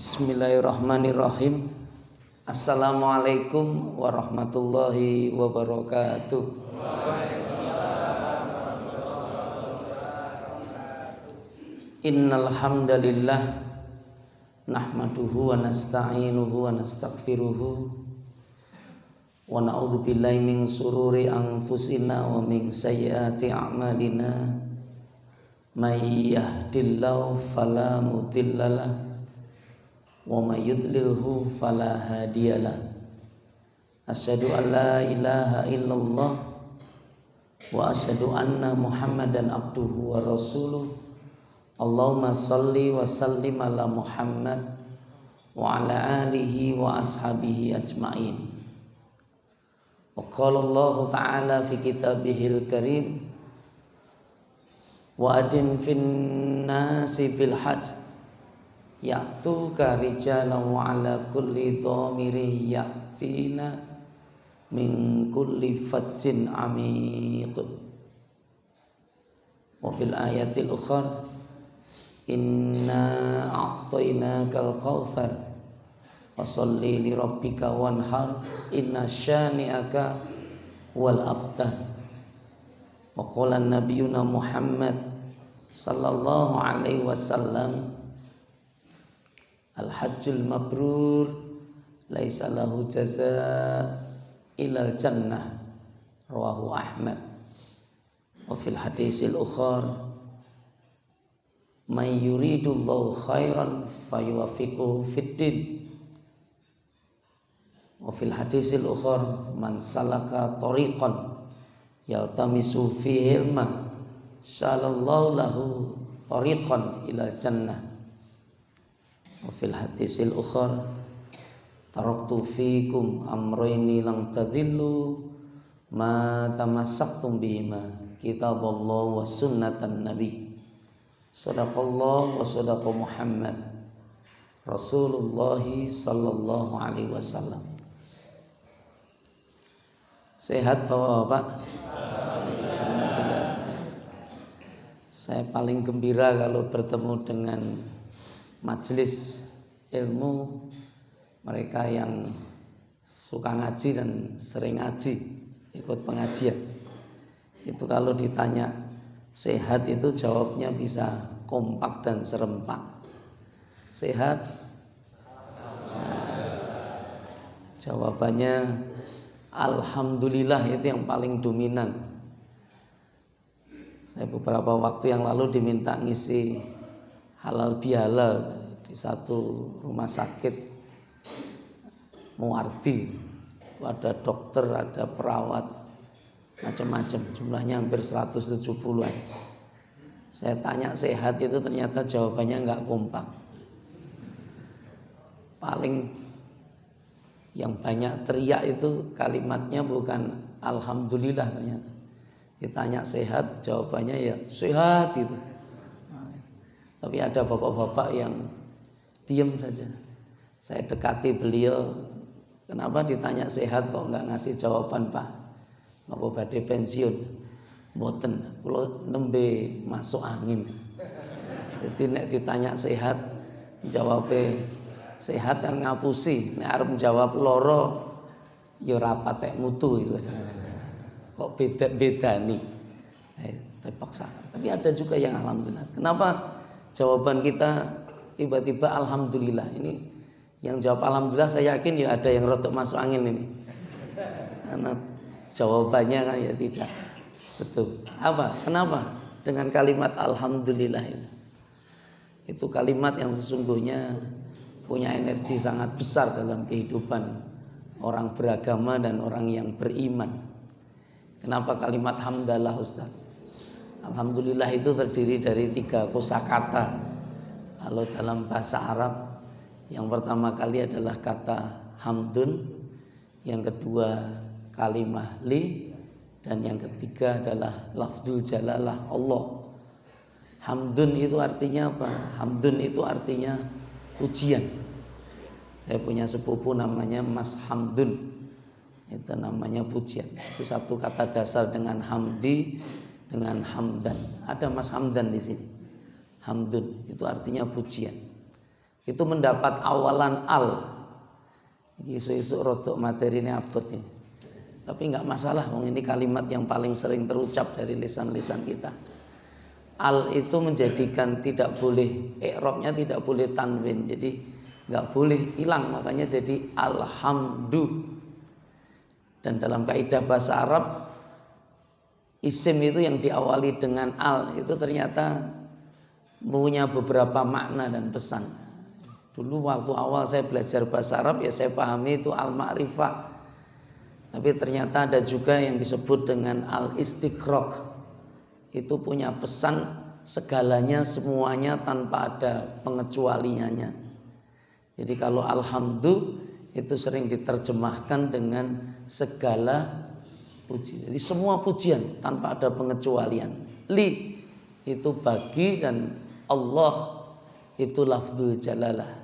Bismillahirrahmanirrahim. Assalamualaikum warahmatullahi wabarakatuh. Innal hamdalillah nahmaduhu wa nasta'inuhu wa nastaghfiruhu wa na'udzu billahi min sururi anfusina wa min sayyiati a'malina. May yahdihillahu fala mudhillalah wa may yudlilhu fala hadiyalah. Asyhadu an la ilaha illallah wa asyhadu anna Muhammadan abduhu wa rasuluh. Allahumma shalli wa sallim ala Muhammad wa ala alihi wa ashabihi ajmain. Wa qala Allah ta'ala fi kitabihil karim wa adin fin nasi bil hajj ya'tuka rijalan wa ala kulli dhamirin ya'tina min kulli fajjin amiq. Wa fil ayatil ukhra inna a'tainakal kautsar fasholli li rabbika wanhar inna syani'aka wal abtar. Wa qala nabiyuna Muhammad sallallahu alaihi wasallam al-hajjul mabrur laisa lahu jazaa ilal jannah, rawahu Ahmad. Wa fil hadisil ukhar may yuridullahu khairan fayuwaffiquhu fiddin. Wa fil hadisil ukhar man salaka tariqan yaltamisu fihi ilma salallahu lahu tariqan ilal jannah. Wa fil hadisil ukhar taraktu fikum amrayni lang tadillu ma tamassaktum bihima kitaballah wa sunnatan nabi. Sadaqallah wa sadaqa Muhammad Rasulullah sallallahu alaihi wasallam. Sehat Bapak-bapak? Alhamdulillah. Saya paling gembira kalau bertemu dengan majelis ilmu mereka yang suka ngaji dan sering ngaji, ikut pengajian. Itu kalau ditanya sehat itu jawabnya bisa kompak dan serempak. Sehat? Nah, jawabannya alhamdulillah, itu yang paling dominan. Saya beberapa waktu yang lalu diminta ngisi halal bihalal di satu rumah sakit Muardi. Ada dokter, ada perawat, macam-macam, jumlahnya hampir 170-an. Saya tanya sehat itu ternyata jawabannya enggak kompak. Paling yang banyak teriak itu kalimatnya bukan alhamdulillah, ternyata ditanya sehat jawabannya ya sehat itu. Tapi ada bapak-bapak yang diam saja. Saya dekati beliau, kenapa ditanya sehat kok enggak ngasih jawaban Pak? Napa badhe pensiun? Mboten, kula nembe masuk angin. Jadi nek ditanya sehat, jawabe sehat kan ngapusi. Nek arep jawab loro ya ora patek mutu itu. Kok beda-bedani. Terpaksa. Tapi ada juga yang alhamdulillah. Kenapa jawaban kita tiba-tiba alhamdulillah? Ini yang jawab alhamdulillah saya yakin ya ada yang rotok masuk angin ini. Karena jawabannya kan ya tidak betul. Apa? Kenapa? Dengan kalimat alhamdulillah itu. Itu kalimat yang sesungguhnya punya energi sangat besar dalam kehidupan orang beragama dan orang yang beriman. Kenapa kalimat hamdalah Ustaz? Alhamdulillah itu terdiri dari 3 kosakata. Kalau dalam bahasa Arab, yang pertama kali adalah kata hamdun, yang kedua kalimah li, dan yang ketiga adalah lafzul jalalah Allah. Hamdun itu artinya apa? Hamdun itu artinya pujian. Saya punya sepupu namanya Mas Hamdun. Itu namanya pujian. Itu satu kata dasar dengan hamdi, dengan hamdan. Ada Mas Hamdan di sini. Hamdun itu artinya pujian. itu mendapat awalan al. Isu-isu rodok materi ini abot nih. Tapi nggak masalah, ini kalimat yang paling sering terucap dari lisan-lisan kita. Al itu menjadikan tidak boleh, i'rabnya tidak boleh tanwin, jadi nggak boleh hilang, makanya jadi alhamdu. Dan dalam kaidah bahasa Arab, isim itu yang diawali dengan al itu ternyata punya beberapa makna dan pesan. Dulu waktu awal saya belajar bahasa Arab ya saya pahami itu al-ma'rifah. Tapi ternyata ada juga yang disebut dengan al-istighraq. Itu punya pesan segalanya semuanya tanpa ada pengecualiannya. Jadi kalau alhamdu itu sering diterjemahkan dengan segala puji. Jadi semua pujian tanpa ada pengecualian. Li itu bagi dan Allah itu lafzul jalalah.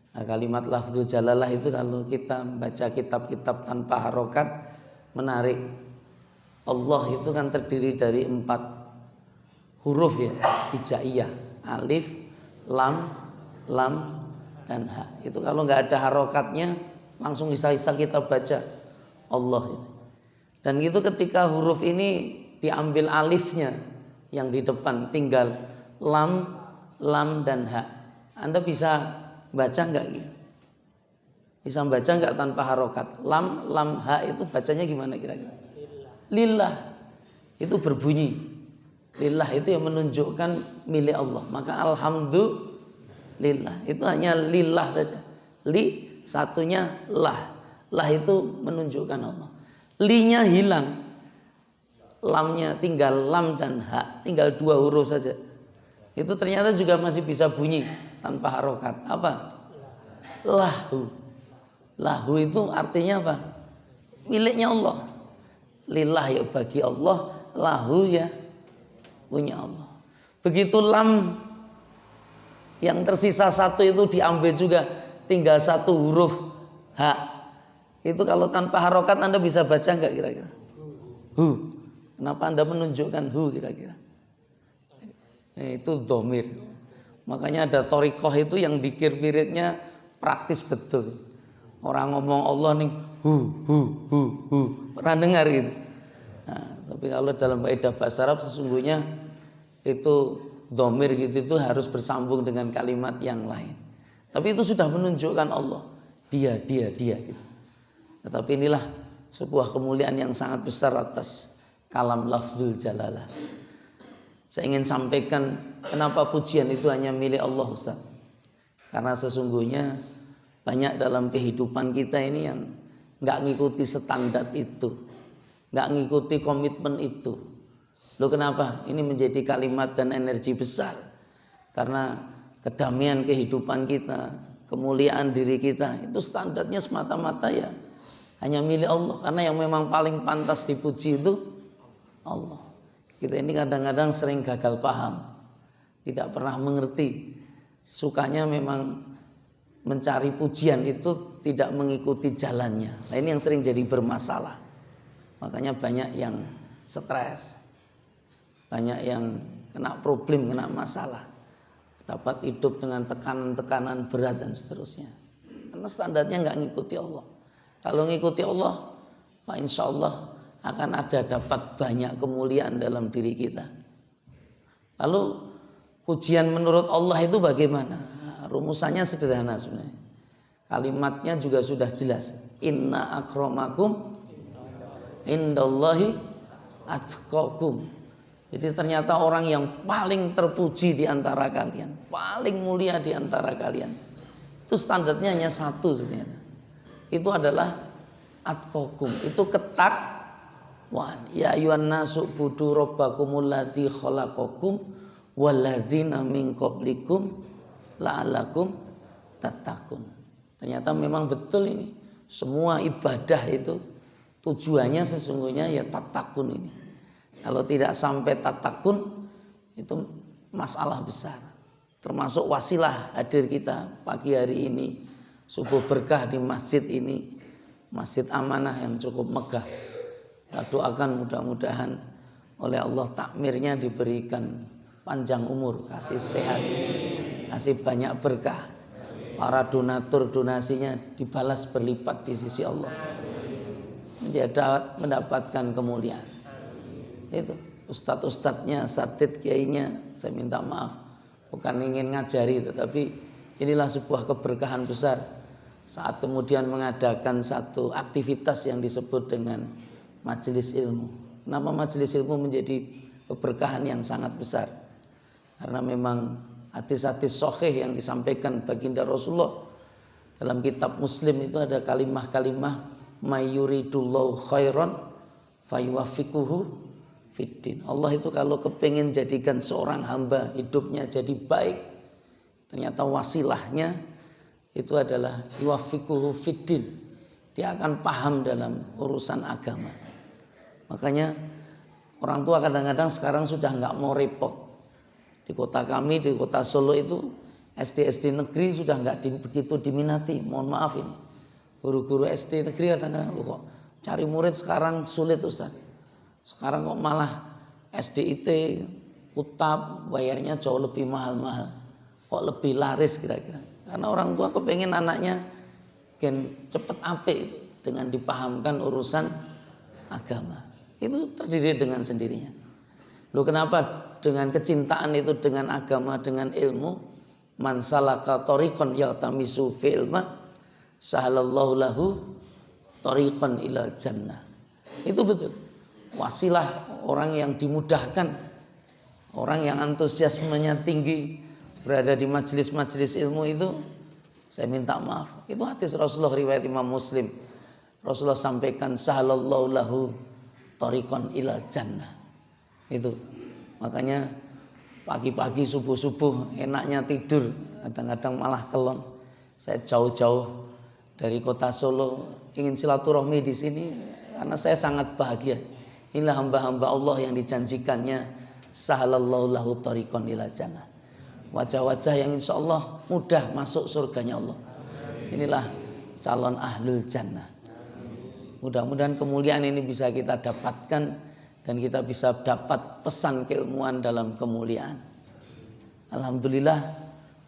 Nah, kalimat lafzul jalalah itu kalau kita baca kitab-kitab tanpa harokat menarik. Allah itu kan terdiri dari 4 huruf ya, hijaiyah, alif, lam, dan ha. Itu kalau nggak ada harokatnya langsung bisa kita baca Allah itu. Dan itu ketika huruf ini diambil alifnya yang di depan tinggal lam dan ha. Anda bisa baca nggak? Bisa baca nggak tanpa harokat? Lam ha itu bacanya gimana kira-kira? Lillah. Itu berbunyi. Lillah itu yang menunjukkan milik Allah. Maka alhamdulillah itu hanya lillah saja. Li satunya lah. Lah itu menunjukkan Allah. Linya hilang. Lamnya tinggal lam dan ha. Tinggal 2 huruf saja. Itu ternyata juga masih bisa bunyi tanpa harokat. Apa? Lahu. Lahu itu artinya apa? Miliknya Allah. Lillah ya bagi Allah, lahu ya punya Allah. Begitu lam yang tersisa 1 itu diambil juga, tinggal 1 huruf ha. Itu kalau tanpa harokat Anda bisa baca enggak kira-kira? Hu. Kenapa Anda menunjukkan hu kira-kira? Itu dhamir. Makanya ada thariqah itu yang dzikir wiridnya praktis betul. Orang ngomong Allah nih hu. Pernah dengar gitu. Nah, tapi kalau dalam kaidah bahasa Arab sesungguhnya itu dhamir gitu itu harus bersambung dengan kalimat yang lain. Tapi itu sudah menunjukkan Allah. Dia gitu. Tetapi inilah sebuah kemuliaan yang sangat besar atas kalam lafzul jalalah. Saya ingin sampaikan kenapa pujian itu hanya milik Allah, Ustaz. Karena sesungguhnya banyak dalam kehidupan kita ini yang nggak ngikuti standar itu, nggak ngikuti komitmen itu. Loh kenapa? Ini menjadi kalimat dan energi besar. Karena kedamaian kehidupan kita, kemuliaan diri kita itu standarnya semata-mata ya hanya milik Allah. Karena yang memang paling pantas dipuji itu Allah. Kita ini kadang-kadang sering gagal paham, tidak pernah mengerti. Sukanya memang mencari pujian itu tidak mengikuti jalannya. Nah ini yang sering jadi bermasalah. Makanya banyak yang stres, banyak yang kena problem, kena masalah, dapat hidup dengan tekanan-tekanan berat dan seterusnya. Karena standarnya nggak ngikuti Allah. Kalau ngikuti Allah, Pak insya Allah akan ada dapat banyak kemuliaan dalam diri kita. Lalu pujian menurut Allah itu bagaimana? Rumusannya sederhana sebenarnya. Kalimatnya juga sudah jelas. Inna akramakum indallahi atqakum. Jadi ternyata orang yang paling terpuji di antara kalian, paling mulia di antara kalian, itu standarnya hanya 1 sebenarnya. Itu adalah atqakum. Itu ketakwaan. Ya ayyuhan nasu budu rabbakumul ladzi khalaqakum walladzina min qablikum la'allakum tattaqun. Ternyata memang betul ini. Semua ibadah itu tujuannya sesungguhnya ya tattaqun ini. Kalau tidak sampai tattaqun itu masalah besar. Termasuk wasilah hadir kita pagi hari ini, subuh berkah di masjid ini, masjid amanah yang cukup megah. Kita doakan mudah-mudahan oleh Allah takmirnya diberikan panjang umur, kasih sehat, kasih banyak berkah. Para donatur donasinya dibalas berlipat di sisi Allah. Dia dapat mendapatkan kemuliaan. Itu ustadz-ustadznya, asatidz kiainya, saya minta maaf, bukan ingin ngajari, tetapi inilah sebuah keberkahan besar saat kemudian mengadakan satu aktivitas yang disebut dengan majelis ilmu. Kenapa majelis ilmu menjadi keberkahan yang sangat besar? Karena memang hadis-hadis sahih yang disampaikan baginda Rasulullah dalam kitab Muslim itu ada kalimah-kalimah mayyuridullahu khairan fayuwaffiquhu fiddin. Allah itu kalau kepingin jadikan seorang hamba hidupnya jadi baik, ternyata wasilahnya itu adalah yuwaffiquhu fiddin. Dia akan paham dalam urusan agama. Makanya orang tua kadang-kadang sekarang sudah nggak mau repot. Di kota kami, di kota Solo itu SD negeri sudah nggak begitu diminati. Mohon maaf ini, guru-guru SD negeri kadang-kadang kok cari murid sekarang sulit Ustaz. Sekarang kok malah SDIT, UTAP bayarnya jauh lebih mahal-mahal. Kok lebih laris kira-kira? Karena orang tua kepengen anaknya cepet apik dengan dipahamkan urusan agama. Itu terdiri dengan sendirinya. Loh kenapa? Dengan kecintaan itu dengan agama, dengan ilmu, man salaka tariqan yaltamisu fi ilma sahalallahu lahu tariqan ilal jannah. Itu betul. Wasilah orang yang dimudahkan, orang yang antusiasmenya tinggi berada di majelis-majelis ilmu itu, saya minta maaf. Itu hadis Rasulullah riwayat Imam Muslim. Rasulullah sampaikan sahalallahu lahu tariqan ilal jannah. Itu. Makanya pagi-pagi subuh-subuh enaknya tidur, kadang-kadang malah kelon. Saya jauh-jauh dari kota Solo ingin silaturahmi di sini karena saya sangat bahagia. Inilah hamba-hamba Allah yang dijanjikannya sahalallahu lahu tariqan ilal jannah. Wajah-wajah yang insya Allah mudah masuk surganya Allah. Inilah calon ahlul jannah. Mudah-mudahan kemuliaan ini bisa kita dapatkan dan kita bisa dapat pesan keilmuan dalam kemuliaan. Alhamdulillah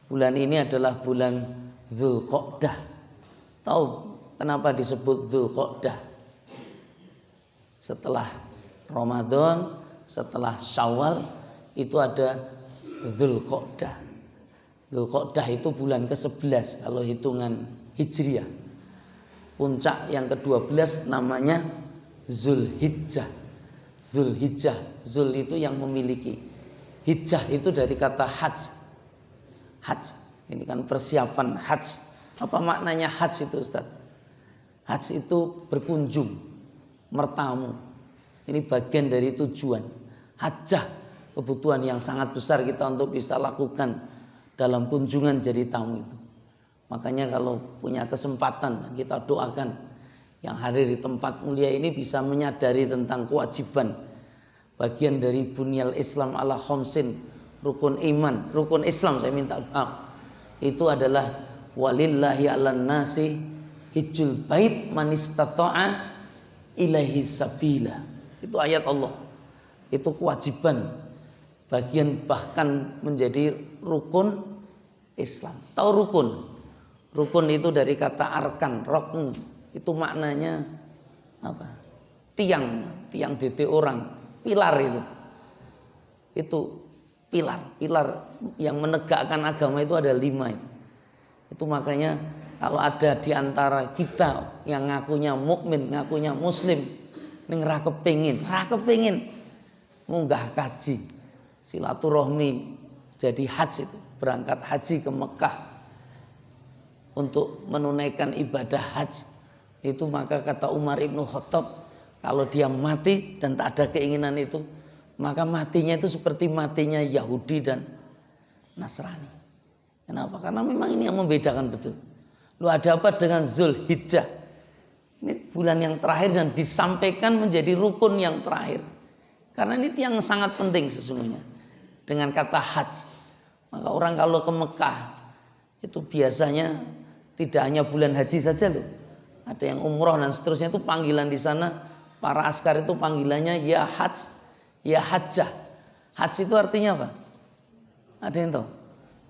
bulan ini adalah bulan Dzulqa'dah. Tahu kenapa disebut Dzulqa'dah? Setelah Ramadan, setelah Syawal itu ada Dzulqa'dah. Dzulqa'dah itu bulan ke-11 kalau hitungan Hijriah. Puncak yang ke-12 namanya Zulhijjah. Zulhijjah, Zul itu yang memiliki, Hijjah itu dari kata hajj. Hajj, ini kan persiapan hajj. Apa maknanya hajj itu Ustaz? Hajj itu berkunjung, mertamu. Ini bagian dari tujuan. Hajjah, kebutuhan yang sangat besar kita untuk bisa lakukan dalam kunjungan jadi tamu itu. Makanya kalau punya kesempatan kita doakan yang hadir di tempat mulia ini bisa menyadari tentang kewajiban bagian dari bunyal Islam ala khamsin, rukun iman, rukun Islam saya minta maaf. Itu adalah walillahi 'alan nasi hijjul bait man istata'a ilaihi sabila. Itu ayat Allah. Itu kewajiban bagian bahkan menjadi rukun Islam. Tahu rukun? Rukun itu dari kata arkan, rokn. Itu maknanya apa? Tiang dede orang, pilar itu. Itu pilar yang menegakkan agama itu ada 5 itu. Itu makanya kalau ada di antara kita yang ngakunya mukmin, ngakunya muslim, ning ra kepengin munggah kaji, silaturahmi jadi haji itu, berangkat haji ke Mekah untuk menunaikan ibadah haji. Itu maka kata Umar ibnu Khattab, kalau dia mati dan tak ada keinginan itu, maka matinya itu seperti matinya Yahudi dan Nasrani. Kenapa? Karena memang ini yang membedakan betul. Lu ada apa dengan Zulhijjah? Ini bulan yang terakhir dan disampaikan menjadi rukun yang terakhir. Karena ini yang sangat penting sesungguhnya. Dengan kata hajj, maka orang kalau ke Mekah itu biasanya tidak hanya bulan haji saja loh. Ada yang umroh dan seterusnya, itu panggilan di sana para askar itu panggilannya ya hajj, ya hajjah. Hajj itu artinya apa? Ada yang tahu?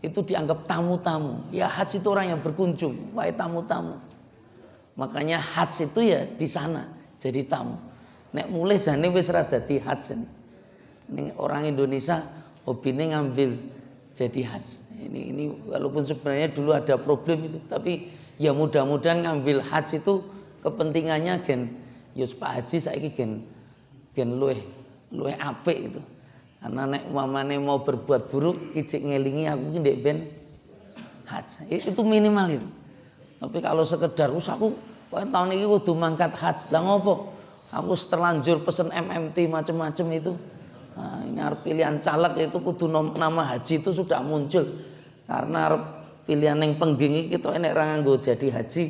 itu dianggap tamu-tamu. Ya haji itu orang yang berkunjung, wahai tamu-tamu. Makanya haji itu ya di sana jadi tamu. Nek mulai jane wis ra dadi haji. Ini orang Indonesia hobine ngambil jadi haji. Ini walaupun sebenarnya dulu ada problem itu, tapi ya mudah-mudahan ngambil haji itu kepentingannya gen yus Pak Haji saiki gen luweh apik itu. Karena nek umpamane mau berbuat buruk ijik ngelingi aku ki ndek ben haji. Itu minimal itu. Tapi kalau sekedar aku tahun ini kudu mangkat haji. Lah ngopo? Aku terlanjur pesen MMT macam-macam itu. Nah, ini harus pilihan caleg itu kudu nama haji itu sudah muncul. Karena pilihan yang pengging kita enek ra nganggo jadi haji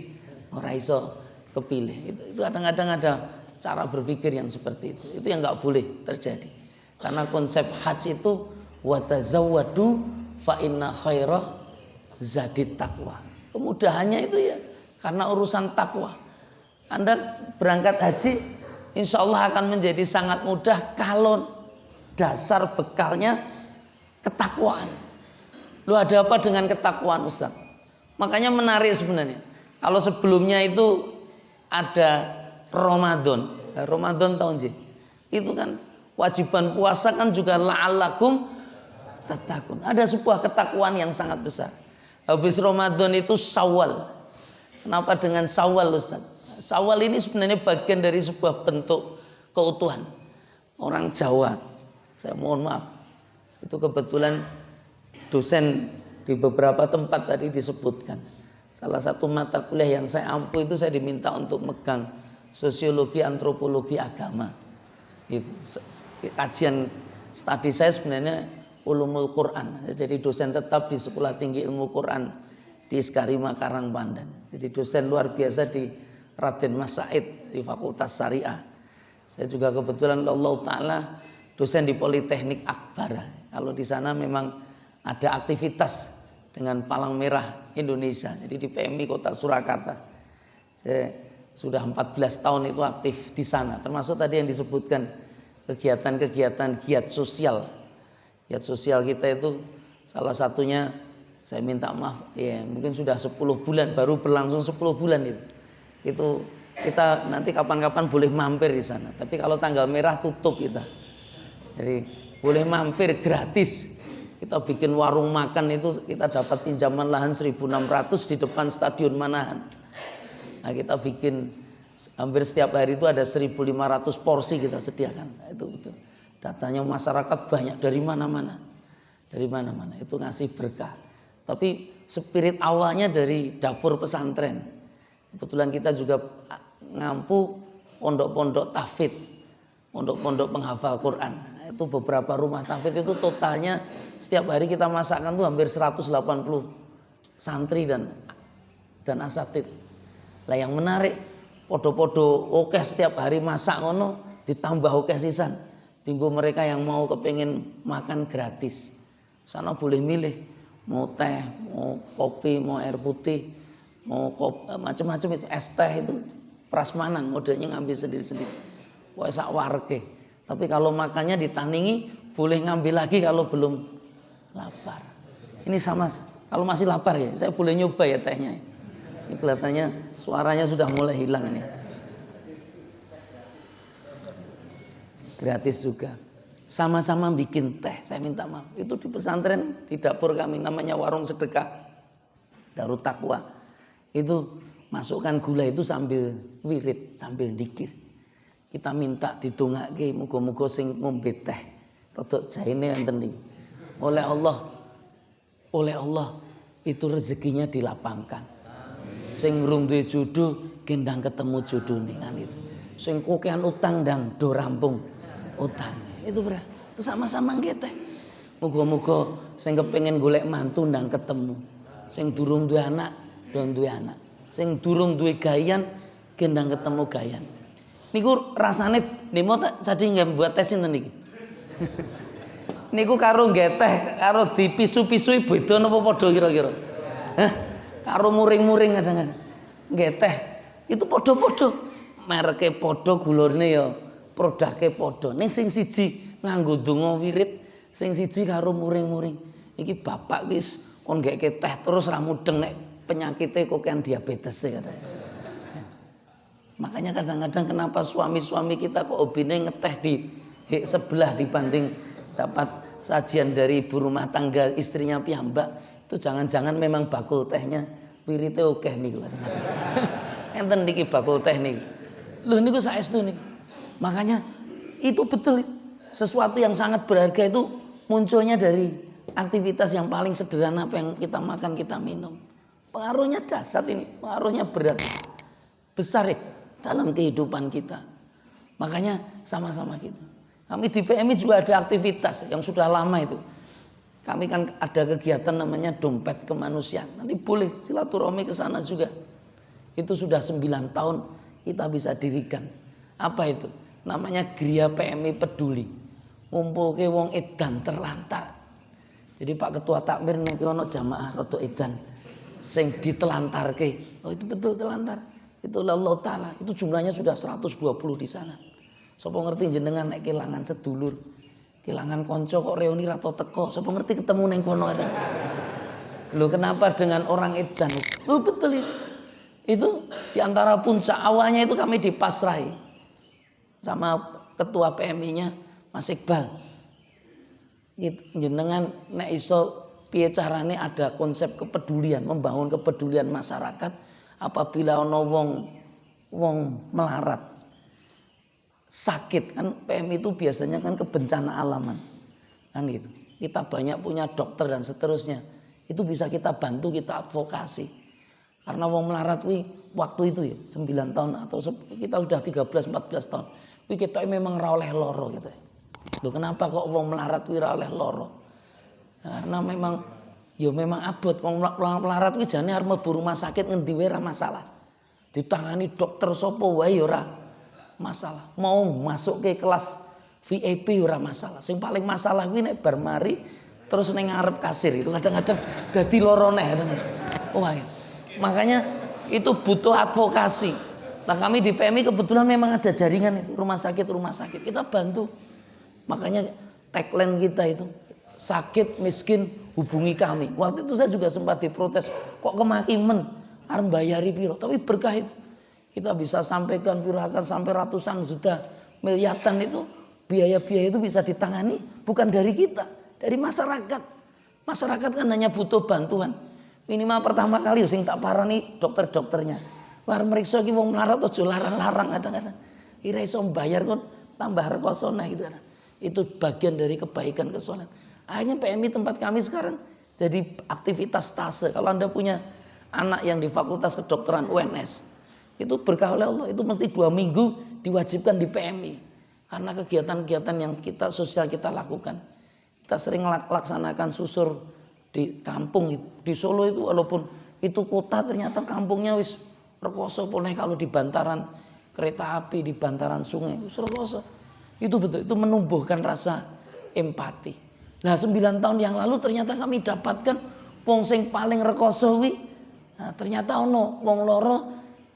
ora iso kepilih. Itu kadang-kadang ada cara berpikir yang seperti itu. Itu yang enggak boleh terjadi. Karena konsep haji itu wa tazawwadu fa inna khaira zadit taqwa. Kemudahannya itu ya karena urusan takwa. Anda berangkat haji insya Allah akan menjadi sangat mudah kalau dasar bekalnya ketakwaan. Lu ada apa dengan ketakwaan Ustaz? Makanya menarik sebenarnya. Kalau sebelumnya itu ada Ramadan. Ramadan tahun sih. Itu kan wajiban puasa kan juga la'allakum tattaqun. Ada sebuah ketakwaan yang sangat besar. Habis Ramadan itu Syawal. Kenapa dengan Syawal Ustaz? Syawal ini sebenarnya bagian dari sebuah bentuk keutuhan. Orang Jawa, saya mohon maaf, itu kebetulan dosen di beberapa tempat tadi disebutkan. Salah satu mata kuliah yang saya ampu itu saya diminta untuk megang sosiologi antropologi agama. Itu kajian studi saya sebenarnya ulumul Quran. Jadi dosen tetap di Sekolah Tinggi Ilmu Quran di Iskarima Karangpandan. Jadi dosen luar biasa di Raden Mas Said di Fakultas Syariah. Saya juga kebetulan Allah Ta'ala dosen di Politeknik Akbar. Kalau di sana memang ada aktivitas dengan Palang Merah Indonesia. Jadi di PMI Kota Surakarta. Saya sudah 14 tahun itu aktif di sana. Termasuk tadi yang disebutkan kegiatan-kegiatan giat sosial. Giat sosial kita itu salah satunya saya minta maaf ya mungkin sudah 10 bulan baru berlangsung 10 bulan itu. Itu kita nanti kapan-kapan boleh mampir di sana. Tapi kalau tanggal merah tutup kita. Jadi boleh mampir gratis. Kita bikin warung makan itu kita dapat pinjaman lahan 1.600 di depan Stadion Manahan. Nah, kita bikin hampir setiap hari itu ada 1.500 porsi kita sediakan. Nah, itu betul. Datanya masyarakat banyak dari mana-mana. Dari mana-mana. Itu ngasih berkah. Tapi spirit awalnya dari dapur pesantren. Kebetulan kita juga ngampu pondok-pondok tahfidz, pondok-pondok penghafal Quran. Itu beberapa rumah tahfidz itu totalnya setiap hari kita masakkan tuh hampir 180 santri dan asatidz. Lah yang menarik podo-podo oke setiap hari masak ngono ditambah oke sisan. Tinggu mereka yang mau kepengen makan gratis. Sana boleh milih mau teh, mau kopi, mau air putih, mau macam-macam itu es teh itu prasmanan modelnya ngambil sendiri-sendiri. Wah sak warge. Tapi kalau makannya ditandingi boleh ngambil lagi kalau belum lapar. Ini sama kalau masih lapar ya saya boleh nyoba ya tehnya. Ini kelihatannya suaranya sudah mulai hilang ini. Gratis juga. Sama-sama bikin teh, saya minta maaf. Itu di pesantren, di dapur kami namanya warung sedekah Darut Taqwa. Itu masukkan gula itu sambil wirid, sambil dikir. Kita minta didongake muga-muga sing ngombe teh rodok jaine enten iki. Oleh Allah itu rezekinya dilapangkan. Sing ngurung duwe jodoh gendang ketemu jodone kan itu. Sing kokean utang ndang do rampung utang. Itu sama-sama nggih teh. Muga-muga sing kepengin golek mantu ndang ketemu. Sing durung duwe anak, ndang duwe anak. Sing durung duwe gayan gendang ketemu gayan. Niku rasane nemo tadi nggak buat tes sinten niki. Niku karo nggih teh, karo dipisu-pisui beda napa padha kira-kira? Hah? Karo muring-muring kadang-kadang. Nggih teh itu padha-padha. Mereke padha, gulurne ya produke padha. Ning sing siji nganggo donga wirid, sing siji karo muring-muring. Iki bapak wis kon gak teh terus ra mudeng nek penyakitnya kokean diabetes ya. Makanya kadang-kadang kenapa suami-suami kita kok hobine ngeteh di sebelah dibanding dapat sajian dari ibu rumah tangga istrinya piyambak. Itu jangan-jangan memang bakul tehnya wirite akeh niku kadang-kadang. Enten niki bakul teh niku. Lho niku saestu niku. Makanya itu betul, sesuatu yang sangat berharga itu munculnya dari aktivitas yang paling sederhana apa yang kita makan, kita minum. Pengaruhnya dahsyat ini, pengaruhnya berat, besar ya dalam kehidupan kita. Makanya sama-sama gitu. Kami di PMI juga ada aktivitas yang sudah lama itu. Kami kan ada kegiatan namanya dompet kemanusiaan. Nanti boleh silaturahmi ke sana juga. Itu sudah 9 tahun kita bisa dirikan. Apa itu? Namanya Gria PMI Peduli. Ngumpulke wong edan terlantar. Jadi Pak Ketua Takmir nek ono jamaah rada edan sing ditelantarke. Oh itu betul telantar. Itu Allah Ta'ala. Itu jumlahnya sudah 120 di sana. Sapa ngerti jenengan nek kelangan sedulur, kelangan konco kok reuni ra teko. Sapa ngerti ketemu ning kono ada. Loh kenapa dengan orang edan? Oh betul itu. Itu diantara puncak awalnya itu kami dipasrahi sama ketua PMI-nya Mas Iqbal. Jenengan nek iso piye carane ada konsep kepedulian, membangun kepedulian masyarakat apabila ana wong melarat. Sakit kan PMI itu biasanya kan kebencana alaman. Kan gitu. Kita banyak punya dokter dan seterusnya. Itu bisa kita bantu, kita advokasi. Karena wong melarat waktu itu ya 9 tahun atau kita sudah 13-14 tahun. Kita memang ra oleh loro gitu. Loh kenapa kok wong melarat ra oleh loro? Karena memang abot wong melarat jane arep mlebu rumah sakit ngendi wae ra masalah. Ditangani dokter sapa wae ya ora masalah. Mau masuk ke kelas VIP ora masalah. Sing paling masalah kuwi nek bar mari terus ning ngarep kasir itu kadang-kadang dadi loro neh. Wah. Makanya itu butuh advokasi. Nah kami di PMI kebetulan memang ada jaringan itu rumah sakit kita bantu. Makanya tagline kita itu sakit miskin hubungi kami. Waktu itu saya juga sempat diprotes kok kemakimen arep bayari piro, tapi berkah itu kita bisa sampaikan pirakan sampai ratusan juta miliaran itu biaya-biaya itu bisa ditangani bukan dari kita, dari masyarakat. Masyarakat kan hanya butuh bantuan. Minimal pertama kali sing tak parani dokter-dokternya. War meriksa ki wong melarat aja larang-larang kadang-kadang. Ira iso mbayar kon tambah rekoso nah gitu kan. Itu bagian dari kebaikan kesolehan. Akhirnya PMI tempat kami sekarang jadi aktivitas tase. Kalau Anda punya anak yang di Fakultas Kedokteran UNS, itu berkah oleh Allah. Itu mesti 2 minggu diwajibkan di PMI. Karena kegiatan-kegiatan yang kita sosial kita lakukan. Kita sering laksanakan susur di kampung itu. Di Solo itu walaupun itu kota ternyata kampungnya wis rekoso boleh kalau di bantaran kereta api, di bantaran sungai itu rekoso. Itu betul, itu menumbuhkan rasa empati. Nah 9 tahun yang lalu ternyata kami dapatkan wong sing paling rekoso wi. Nah, ternyata ono wong loro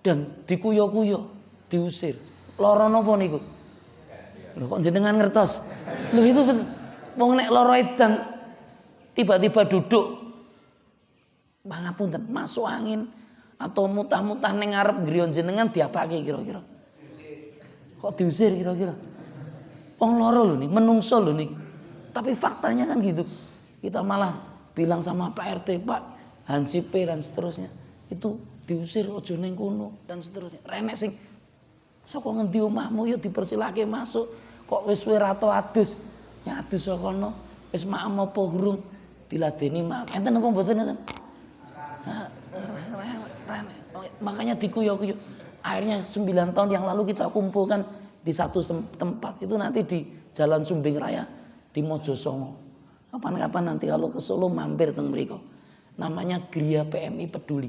dan dikuyo-kuyo, diusir. Loro napa niku? Lho kok jenengan ngertos? Lho itu betul. Wong nek loro edan tiba-tiba duduk pangapunten masuk angin atau mutah-mutah ning ngarep griya jenengan diapake kira-kira? Kok diusir kira-kira? Wong loro lho nih, menungso lho nih. Tapi faktanya kan gitu. Kita malah bilang sama Pak RT, Pak Hansip dan seterusnya. Itu diusir aja ning kono dan seterusnya. Renek sing saka ngendi omahmu ya dipersilake masuk. Kok wis suwe ra to adus. Ya adus saka kono. Wis maem apa urung diladeni maem. Enten apa mboten enten? Makanya dikuyo-kuyo. Akhirnya 9 tahun yang lalu kita kumpulkan di satu tempat. Itu nanti di Jalan Sumbing Raya di Mojosongo. Kapan-kapan nanti kalau ke Solo mampir teng mriko. Namanya Gria PMI Peduli.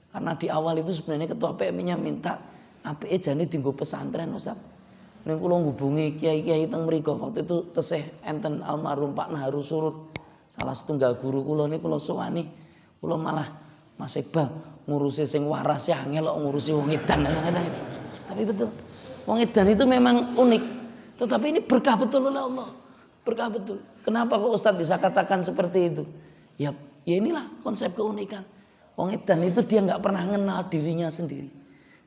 Karena di awal itu sebenarnya ketua PMI-nya minta apike jane dienggo pesantren Ustaz. Ning kula ngubungi kiai-kiai teng mriko. Waktu itu tesih enten almarhum Pak Naharu Surut. Salah setunggal guru kula niku kula sowani. Kula malah Mas Iqbal ngurusi sing waras ya angel kok ngurusi wong edan kadang-kadang itu. Tapi betul. Wong edan itu memang unik. Tetapi ini berkah betul oleh Allah. Berkah betul. Kenapa kok Ustaz bisa katakan seperti itu? Ya Ya inilah konsep keunikan. Wong edan itu dia nggak pernah kenal dirinya sendiri.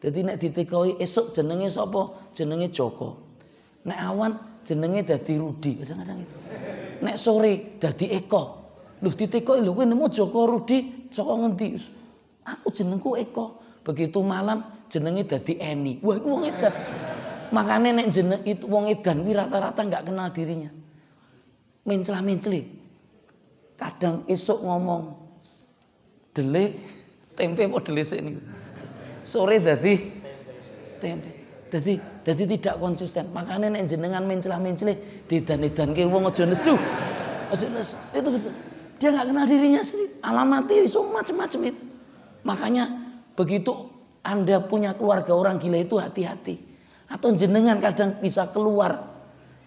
Jadi nek ditekoi esuk jenenge sapa? Jenenge Joko. Nek awan jenenge dadi Rudi, kadang-kadang itu. Nek sore dadi Eko. Lho ditekoi lho kowe nemu Joko Rudi saka ngendi? Aku jenengku Eko. Begitu malam jenenge dadi Eni. Wah iku wong edan. Makane nek jeneng itu wong edan kuwi rata-rata nggak kenal dirinya. Mencela-menceli. Kadang esuk ngomong delik tempe apa delik ini. Sore dadi tempe. Dadi tidak konsisten. Makanya nek jenengan mencela-menceli didan-idanke wong aja nesu. Aja nesu. Itu betul. Dia enggak kenal dirinya sendiri. Alamatnya iso macam-macam itu. Makanya begitu Anda punya keluarga orang gila itu hati-hati. Atau jenengan kadang bisa keluar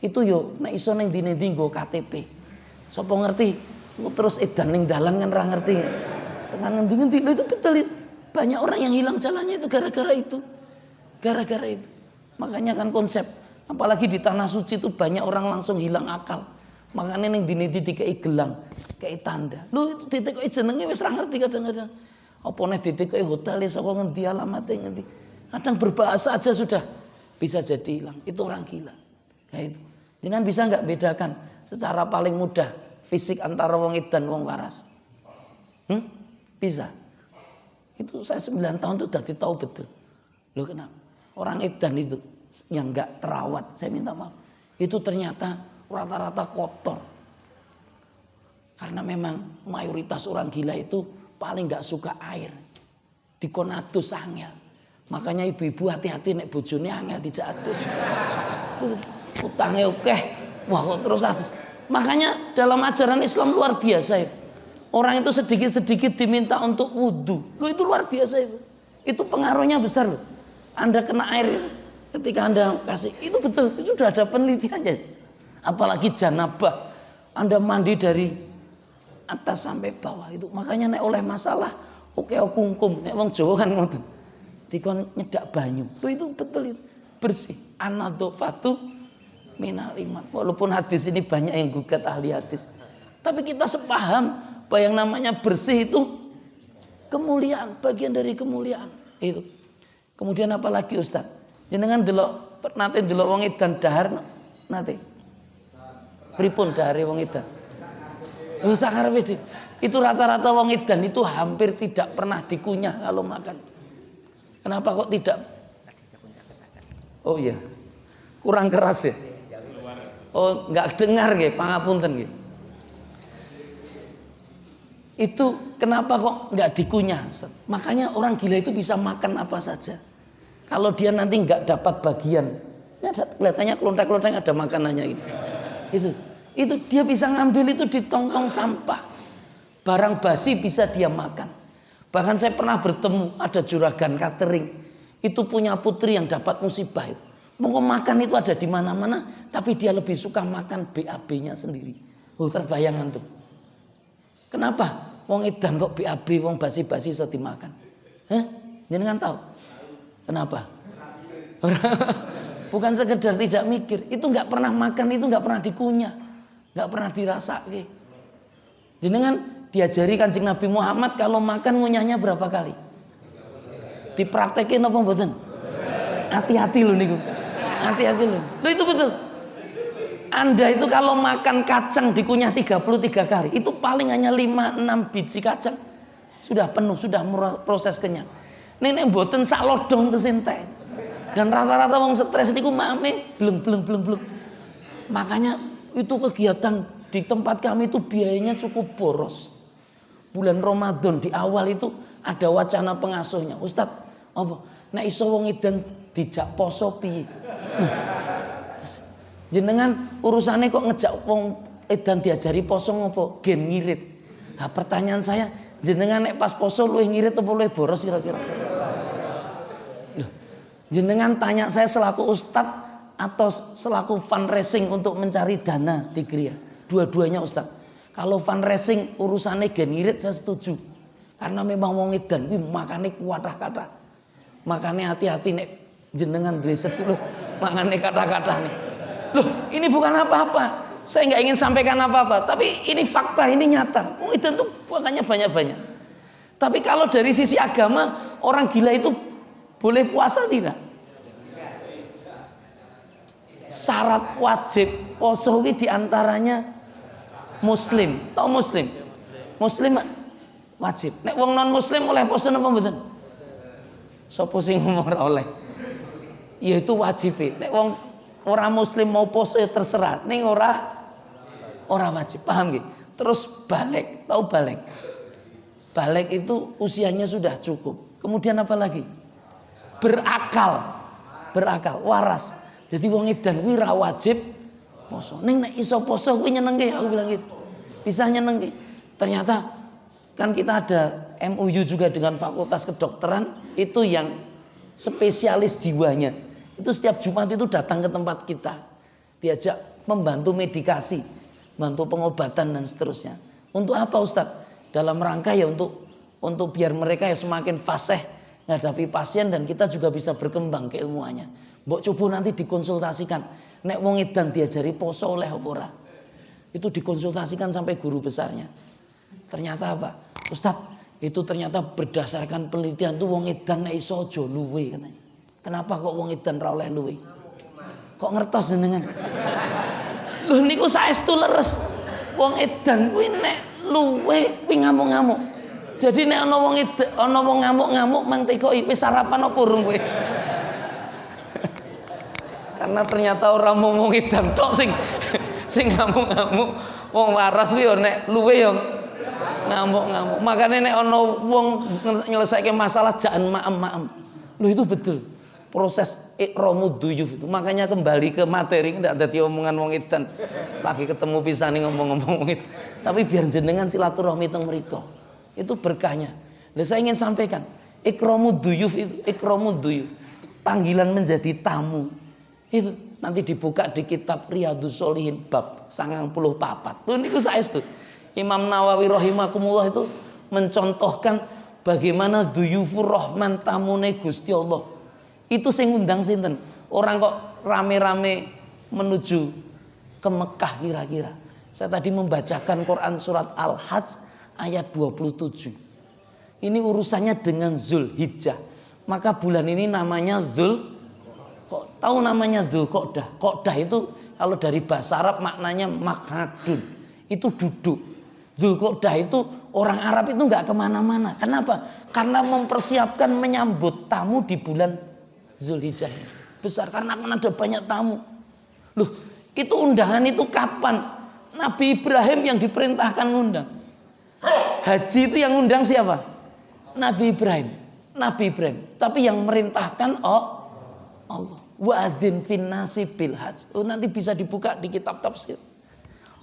itu yo nek iso ning ndi-ndi nggo KTP. Sapa ngerti terus edan ning dalan kan ora ngerti. Tekan ngendi-ngendi itu betul itu. Banyak orang yang hilang jalannya itu gara-gara itu. Gara-gara itu. Makanya kan konsep apalagi di tanah suci itu banyak orang langsung hilang akal. Makanya ning dine dikai gelang, kayak tanda. Lu itu ditekoki jenenge wis ra ngerti kadang-kadang. Apa nek ditekoki hotel saka ngendi alamate ngendi. Kadang berbahasa aja sudah bisa jadi hilang. Itu orang gila. Kayak itu. Jangan bisa enggak bedakan secara paling mudah fisik antara wong edan wong waras. Bisa. Itu saya 9 tahun itu udah tahu betul. Loh kenapa? Orang edan itu yang enggak terawat, saya minta maaf. Itu ternyata rata-rata kotor. Karena memang mayoritas orang gila itu paling enggak suka air. Dikon adus angel. Makanya ibu-ibu hati-hati nek bojone angel dijak adus. Utangnya oke. Wah kok terus adus. Makanya dalam ajaran Islam luar biasa itu. Orang itu sedikit-sedikit diminta untuk wudhu. Loh itu luar biasa itu. Itu pengaruhnya besar loh. Anda kena air ketika Anda kasih. Itu betul. Itu sudah ada penelitiannya. Apalagi janabah. Anda mandi dari atas sampai bawah. Itu makanya nek oleh masalah. Oke kungkum. Nek wong Jawa kan ngoten. Dikon nyedak banyu. Loh itu betul itu. Bersih. Anadofatu minal iman. Walaupun hadis ini banyak yang gugat ahli hadis. Tapi kita sepaham. Bahwa yang namanya bersih itu kemuliaan, bagian dari kemuliaan itu. Kemudian apalagi Ustaz? Jenengan delok nate delok wong edan dahar nate. Pripun dahare wong edan? Lho sakarepe itu rata-rata wong edan itu hampir tidak pernah dikunyah kalau makan. Kenapa kok tidak? Oh iya. Kurang keras ya? Oh, enggak dengar nggih, pangapunten nggih. Itu kenapa kok nggak dikunyah Ustaz? Makanya orang gila itu bisa makan apa saja. Kalau dia nanti nggak dapat bagian, kelihatannya kelontek-kelontek ada makanannya ini. Itu dia bisa ngambil itu di tong-tong sampah. Barang basi bisa dia makan. Bahkan saya pernah bertemu ada juragan catering. Itu punya putri yang dapat musibah itu. Mau makan itu ada di mana-mana, tapi dia lebih suka makan BAB-nya sendiri. Oh terbayangan tuh. Kenapa? Wong edan kok BAB, wong basi-basi iso dimakan. Jenengan tahu? Kenapa? Bukan sekedar tidak mikir, itu nggak pernah makan, itu nggak pernah dikunyah, nggak pernah dirasake. Jenengan diajari Kanjeng Nabi Muhammad kalau makan ngunyahnya berapa kali? Dipraktekin apa mboten? Hati-hati loh niku. Hati-hati loh. Loh itu betul. Anda itu kalau makan kacang dikunyah 33 kali, itu paling hanya 5-6 biji kacang sudah penuh, sudah proses kenyang. Nenek mboten sak lodong tesentek. Dan rata-rata wong stres niku mame bleng. Makanya itu kegiatan di tempat kami itu biayanya cukup boros. Bulan Ramadan di awal itu ada wacana pengasuhnya, Ustadz, apa? Nek iso wong edan dijak poso piye? Jenengan urusannya kok ngejak wong edan diajari poso ngopo? Gen ngirit. Nah, pertanyaan saya, jenengan nek pas poso luwih ngirit apa luwih boros kira-kira? Jenengan tanya saya selaku ustadz atau selaku fundraising untuk mencari dana di gereja? Dua-duanya ustadz. Kalau fundraising urusannya gen ngirit saya setuju. Karena memang wong edan kuwi makane kuwatah-kathah. Makane hati-hati nek jenengan duwe sedulur mangane kata-kata nih. Loh, ini bukan apa-apa. Saya nggak ingin sampaikan apa-apa, tapi ini fakta, ini nyata. Wong edan tuh makanya banyak-banyak. Tapi kalau dari sisi agama, orang gila itu boleh puasa tidak? Syarat wajib poso ini diantaranya muslim. Tahu muslim? Muslim wajib. Nek wong non muslim oleh poso napa mboten? Sapa sing ngomong ora oleh? Ya itu wajib. Nek wong ora muslim mau poso ya terserah. Ning ora wajib. Paham nggih? Terus balik. Tahu balik? Balik itu usianya sudah cukup. Kemudian apa lagi? Berakal, waras. Jadi wong edan kuwi ra wajib poso. Ning nek iso poso kuwi nyenengke, aku bilang gitu. Bisa nyenengke. Ternyata kan kita ada MOU juga dengan Fakultas Kedokteran itu yang spesialis jiwanya. Itu setiap Jumat itu datang ke tempat kita. Diajak membantu medikasi, bantu pengobatan dan seterusnya. Untuk apa Ustadz? Dalam rangka ya untuk biar mereka ya semakin fasih menghadapi pasien dan kita juga bisa berkembang keilmuannya. Mbok coba nanti dikonsultasikan. Nek wong edan diajari poso oleh apa ora? Itu dikonsultasikan sampai guru besarnya. Ternyata apa? Ustadz, itu ternyata berdasarkan penelitian tuh wong edan nek iso aja luwe katanya. Kenapa kok wong edan ra oleh luwe? Kok ngertos jenengan? Lho niku saestu leres. Wong edan kuwi nek luwe kuwi ngamuk-ngamuk. Jadi nek ana wong ngamuk-ngamuk mang tekoki wis sarapan apa urung kowe? Karena ternyata orang mau wong edan tok sing ngamuk-ngamuk, wong waras kuwi yo nek luwe yo ngamuk-ngamuk. Makane nek ana wong nyelesaike masalah jangan maem-maem. Lho itu betul. Proses ikromud duyuf itu. Makanya kembali ke materi, ndak dadi omongan wong edan. Lagi ketemu pisane ngomong-ngomong wong edan. Tapi biar jenengan silaturahmi teng mriko. Itu berkahnya. Nah, saya ingin sampaikan, ikromud duyuf itu, ikromud duyuf. Panggilan menjadi tamu. Itu nanti dibuka di kitab Riyadhus Shalihin bab 94. Tuh niku saestu. Imam Nawawi rahimakumullah itu mencontohkan bagaimana duyufur rahman tamune Gusti Allah. Itu sing ngundang sinten? Orang kok rame-rame menuju ke Mekah kira-kira. Saya tadi membacakan Quran surat Al-Hajj ayat 27. Ini urusannya dengan Zulhijjah. Maka bulan ini namanya kok tahu namanya Dzulqa'dah. Qa'dah itu kalau dari bahasa Arab maknanya makadun. Itu duduk. Dzulqa'dah itu orang Arab itu nggak kemana-mana. Kenapa? Karena mempersiapkan menyambut tamu di bulan Zulhijjah besar karena akan ada banyak tamu. Loh, itu undangan itu kapan? Nabi Ibrahim yang diperintahkan ngundang. Haji itu yang ngundang siapa? Nabi Ibrahim. Tapi yang merintahkan Allah. Wa'adzin finnasi bil hajj. Nanti bisa dibuka di kitab tafsir.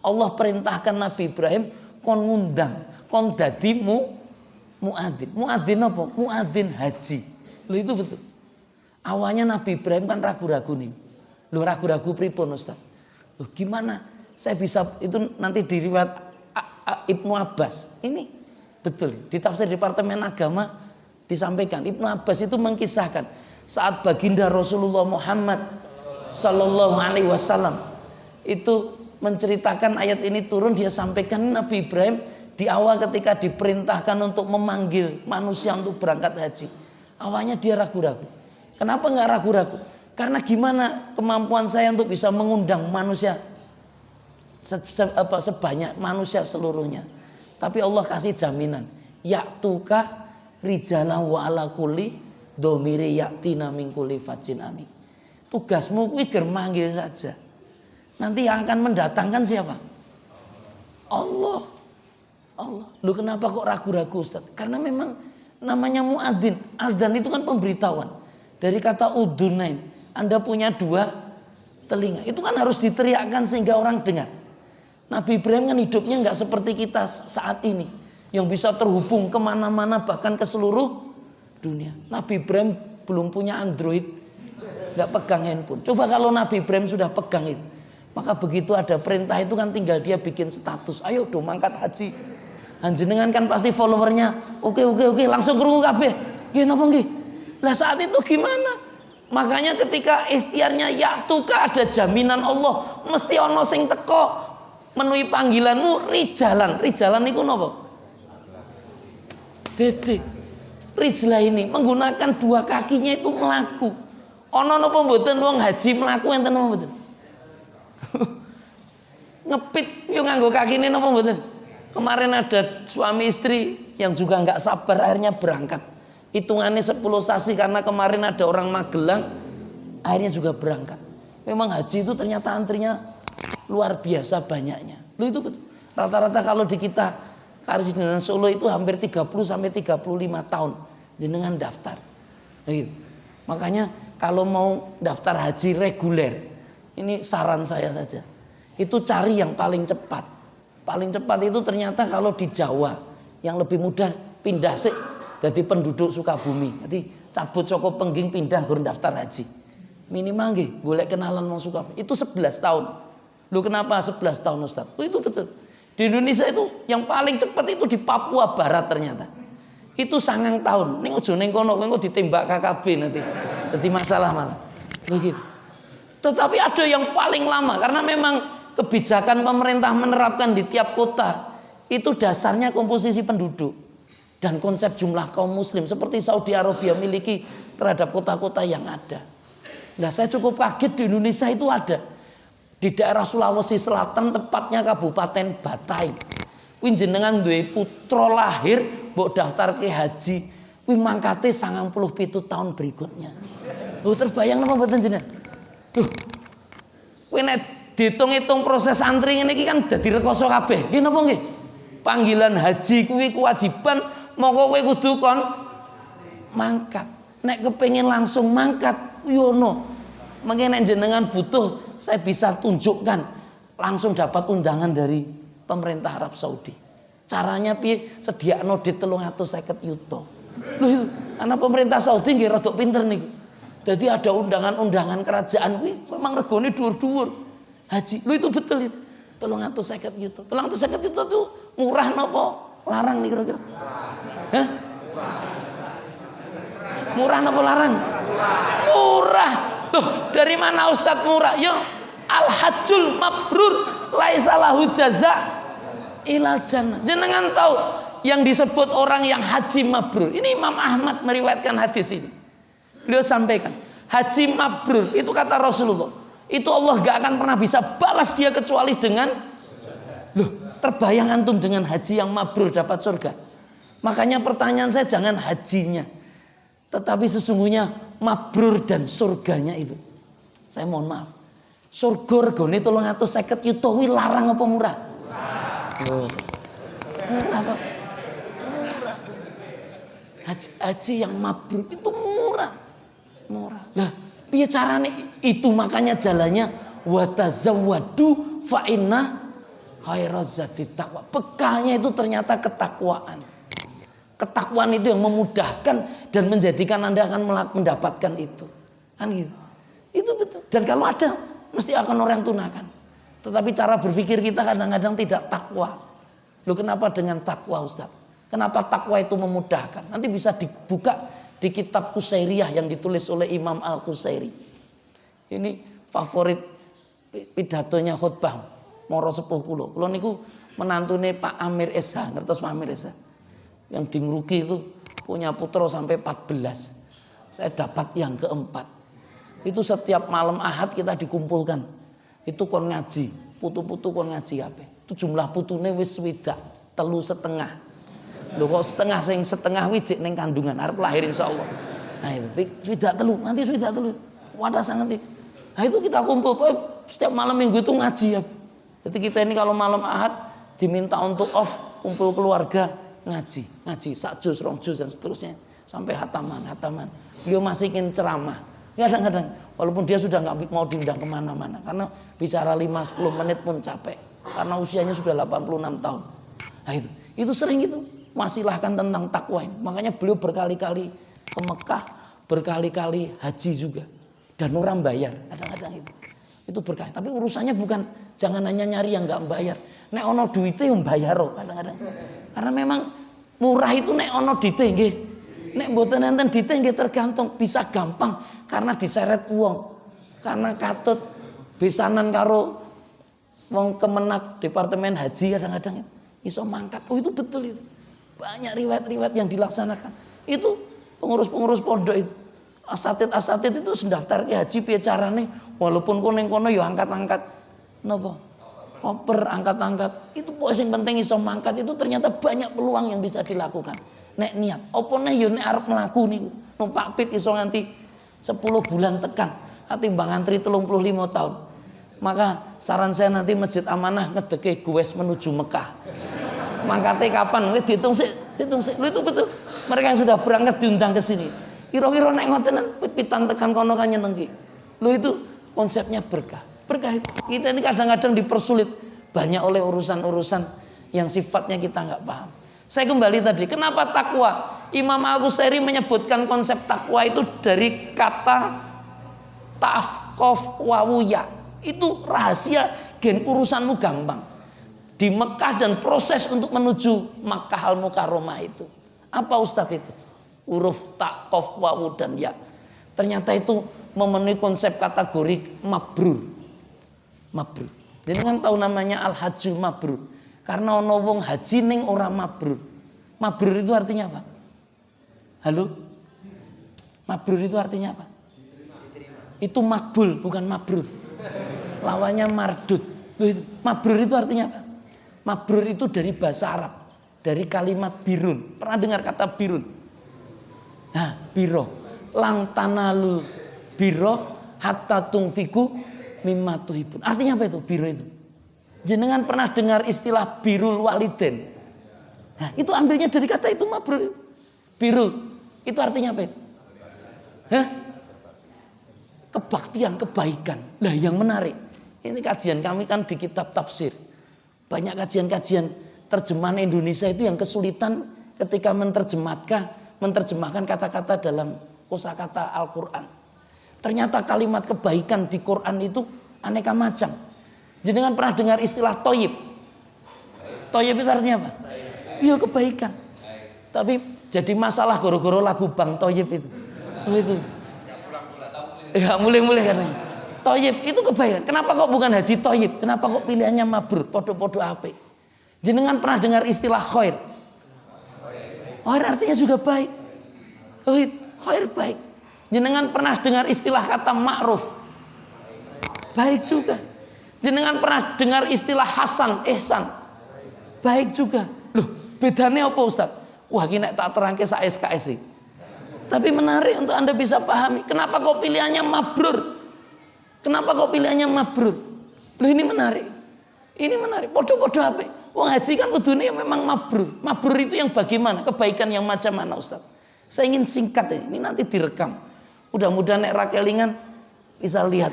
Allah perintahkan Nabi Ibrahim kon ngundang, kon dadi muadzin. Muadzin apa? Muadzin haji. Loh itu betul. Awalnya Nabi Ibrahim kan ragu-ragu nih. Loh ragu-ragu pripun Ustaz? Loh gimana? Saya bisa itu nanti di riwayat Ibnu Abbas. Ini betul di tafsir Departemen Agama disampaikan. Ibnu Abbas itu mengkisahkan saat baginda Rasulullah Muhammad sallallahu alaihi wasallam itu menceritakan ayat ini turun, dia sampaikan Nabi Ibrahim di awal ketika diperintahkan untuk memanggil manusia untuk berangkat haji. Awalnya dia ragu-ragu. Kenapa nggak ragu-ragu? Karena gimana kemampuan saya untuk bisa mengundang manusia sebanyak manusia seluruhnya. Tapi Allah kasih jaminan. Ya'tuka rijalan wa ala kulli domiri ya'tina min kulli fajin amin. Tugasmu kuwi ger manggil saja. Nanti yang akan mendatangkan siapa? Allah. Lu kenapa kok ragu-ragu Ustaz? Karena memang namanya muadzin. Adzan itu kan pemberitahuan. Dari kata udunain, Anda punya dua telinga. Itu kan harus diteriakkan sehingga orang dengar. Nabi Ibrahim kan hidupnya nggak seperti kita saat ini, yang bisa terhubung kemana-mana bahkan ke seluruh dunia. Nabi Ibrahim belum punya Android, nggak pegang handphone. Coba kalau Nabi Ibrahim sudah pegang itu, maka begitu ada perintah itu kan tinggal dia bikin status. Ayo dong mangkat haji. Panjenengan kan pasti followernya. Oke, langsung krungu kabeh. Nggih napa nggih? Lah saat itu gimana? Makanya ketika ikhtiarnya ya'tuka ada jaminan Allah, mesti ono sing teko menuhi panggilanmu rijalan. Rijalan niku napa? Dedek. Rijlah ini menggunakan dua kakinya itu melaku. Ana napa mboten wong haji melaku enten napa mboten? Ngepit yo nganggo kakine napa mboten? Kemarin ada suami istri yang juga nggak sabar akhirnya berangkat. Hitungannya 10 sasi karena kemarin ada orang Magelang akhirnya juga berangkat. Memang haji itu ternyata antrinya luar biasa banyaknya. Lu itu betul. Rata-rata kalau di kita Karesidenan Solo itu hampir 30 sampai 35 tahun jenengan daftar. Gitu. Makanya kalau mau daftar haji reguler, ini saran saya saja. Itu cari yang paling cepat. Paling cepat itu ternyata kalau di Jawa yang lebih mudah pindah sih jadi penduduk Sukabumi. Jadi cabut saka Pengging pindah gur daftar haji. Minimal nggih golek kenalan wong Sukabumi. Itu 11 tahun. Lu kenapa 11 tahun Ustaz? Itu betul. Di Indonesia itu yang paling cepat itu di Papua Barat ternyata. Itu 9 tahun. Ning ojo ning kono engko ditembak KKB nanti. Jadi masalah malah. Begitu. Tetapi ada yang paling lama karena memang kebijakan pemerintah menerapkan di tiap kota itu dasarnya komposisi penduduk dan konsep jumlah kaum muslim seperti Saudi Arabia miliki terhadap kota-kota yang ada. Nah, saya cukup kaget di Indonesia itu ada. Di daerah Sulawesi Selatan tepatnya Kabupaten Batai. Kuwi jenengan duwe putra lahir mbok daftar ke haji, kuwi mangkate 97 tahun berikutnya. Lho terbayang napa mboten jenengan? Kuwi nek dihitung-hitung proses antri ngene iki kan dadi rekoso kabeh. Nggih napa nggih? Panggilan haji kuwi kewajiban, monggo kowe kudu kon mangkat. Nek kepengin langsung mangkat yo ono. Mungkin nek jenengan butuh saya bisa tunjukkan langsung dapat undangan dari pemerintah Arab Saudi. Caranya piye? Sediakno dit 350 yuta. Lho itu, karena pemerintah Saudi nggih rada pinter niku. Jadi ada undangan-undangan kerajaan kuwi memang regane dhuwur-dhuwur. Haji. Lho itu betul itu. 350 yuta. 350 yuta itu murah napa? Larang nih kira-kira. Hah? Murah napa larang? Murah. Loh, dari mana Ustadz murah? Yo, al-hajjul mabrur laisa lahu jaza ilal jannah. Jenengan tahu yang disebut orang yang haji mabrur. Ini Imam Ahmad meriwayatkan hadis ini. Beliau sampaikan, haji mabrur itu kata Rasulullah, itu Allah gak akan pernah bisa balas dia kecuali dengan loh, terbayang antum dengan haji yang mabrur dapat surga. Makanya pertanyaan saya jangan hajinya, tetapi sesungguhnya mabrur dan surganya itu. Saya mohon maaf. Surga regane 350 yuta kuwi larang apa murah? Oh. Murah, Pak. Murah. Haji yang mabrur itu murah. Murah. Lah, piye carane? Itu makanya jalannya wa tazawwadu fa inna khairaz zati taqwa. Bekalnya itu ternyata ketakwaan. Ketakwaan itu yang memudahkan dan menjadikan Anda akan mendapatkan itu. Kan gitu. Itu betul. Dan kalau ada mesti akan orang tunakan. Tetapi cara berpikir kita kadang-kadang tidak takwa. Loh kenapa dengan takwa Ustaz? Kenapa takwa itu memudahkan? Nanti bisa dibuka di kitab Qusairiyah yang ditulis oleh Imam Al-Qusairi. Ini favorit pidatonya khutbah Moro sepuh kula. Kula niku menantune Pak Amir Esa, ngertos Pak Amir Esa? Yang di Ngruki itu punya putra sampai 14. Saya dapat yang keempat. Itu setiap malam Ahad kita dikumpulkan. Itu kon ngaji, putu-putu kon ngaji kabeh. Itu jumlah putune wis swidak, 3,5. Lho kok setengah sing setengah wijik ning kandungan arep lahir insyaallah. Nah itu swidak 3, nanti swidak 3. Wadah sangat itu. Nah itu kita kumpul setiap malam Minggu itu ngaji ya. Jadi kita ini kalau malam Ahad diminta untuk off, kumpul keluarga ngaji sak juz, rong juz dan seterusnya sampai hataman. Beliau masih ingin ceramah. Kadang-kadang walaupun dia sudah nggak mau diundang kemana-mana karena bicara 5-10 menit pun capek karena usianya sudah 86 tahun. Nah itu sering itu wasilahkan tentang takwa ini. Makanya beliau berkali-kali ke Mekah, berkali-kali haji juga dan orang bayar kadang-kadang itu berkah. Tapi urusannya bukan jangan hanya nyari yang nggak bayar. Nek ono duite yang bayar kadang-kadang. Karena memang murah itu nek ono duite nggih. Nek mboten enten duite nggih tergantung bisa gampang karena diseret wong. Karena katut besanan karo Wong Kemenak Departemen Haji kadang-kadang iso mangkat. Oh itu betul itu. Banyak riwayat-riwayat yang dilaksanakan. Itu pengurus-pengurus pondok itu. Asatid itu sendaftar ke haji piye carane walaupun kono kono ya angkat-angkat. Napa? Koper angkat-angkat. Itu pokoke sing penting iso mangkat itu ternyata banyak peluang yang bisa dilakukan. Nek niat, opo nek yo nek arep mlaku niku. Numpak pit iso nganti 10 bulan tekan. Atimbang antri 35 tahun. Maka saran saya nanti Masjid Amanah ngedeke gues menuju Mekah. Mangkate kapan? Dihitung sik. Lu itu betul. Mereka yang sudah berangkat diundang ke sini. Kira-kira nek ngoten pit-pitan tekan kono kan nyenengki. Lu itu konsepnya berkah. Berkah itu. Kita ini kadang-kadang dipersulit banyak oleh urusan-urusan yang sifatnya kita nggak paham. Saya kembali tadi, kenapa takwa? Imam Al-Qusairi menyebutkan konsep takwa itu dari kata ta'af wawuya. Itu rahasia gen urusanmu gampang. Di Mekah dan proses untuk menuju Makkah Al-Mukarramah itu. Apa Ustadz itu? Huruf ta, qaf, wawu dan ya. Ternyata itu memenuhi konsep kategori mabrur. Mabrur. Jadi kan tahu namanya al-hajjul mabrur. Karena ono wong haji ning ora mabrur. Mabrur itu artinya apa? Halo? Mabrur itu artinya apa? Itu makbul bukan mabrur. Lawannya mardud. Mabrur itu artinya apa? Mabrur itu dari bahasa Arab, dari kalimat birun. Pernah dengar kata birun? Nah, biro. Lang tanalu biro hatta tungfiku mimma tuhibun. Artinya apa itu biro itu? Jenengan pernah dengar istilah birul waliden? Nah, itu ambilnya dari kata itu mabrur. Birul itu artinya apa itu? Hah? Kebaktian, kebaikan. Nah, yang menarik. Ini kajian kami kan di kitab tafsir. Banyak kajian-kajian terjemahan Indonesia itu yang kesulitan ketika menerjemahkan kata-kata dalam kosakata Al-Quran. Ternyata kalimat kebaikan di Quran itu aneka macam. Jenengan pernah dengar istilah toyib? Toyib itu artinya apa? Iya kebaikan. Tapi jadi masalah goro-goro lagu Bang Toyib itu. Oh, itu. Ya mulai-mulai katanya. Toyib itu kebaikan. Kenapa kok bukan haji toyib? Kenapa kok pilihannya mabrur? Podo-podo apik. Jenengan pernah dengar istilah khair? Khair artinya juga baik. Khair baik. Jenengan pernah dengar istilah kata ma'ruf? Baik juga. Jenengan pernah dengar istilah hasan, ihsan? Baik juga. Loh, bedanya apa Ustaz? Wah, ini tak terangke sa SKS sih. Tapi menarik untuk Anda bisa pahami. Kenapa kok pilihannya mabrur? Kenapa kok pilihannya mabrur? Loh, ini menarik. Ini menarik. Podo-podo apa? Wong haji kan kudune memang mabrur. Mabrur itu yang bagaimana? Kebaikan yang macam mana Ustaz? Saya ingin singkat ini nanti direkam. Mudah-mudahan nek rakelingan bisa lihat.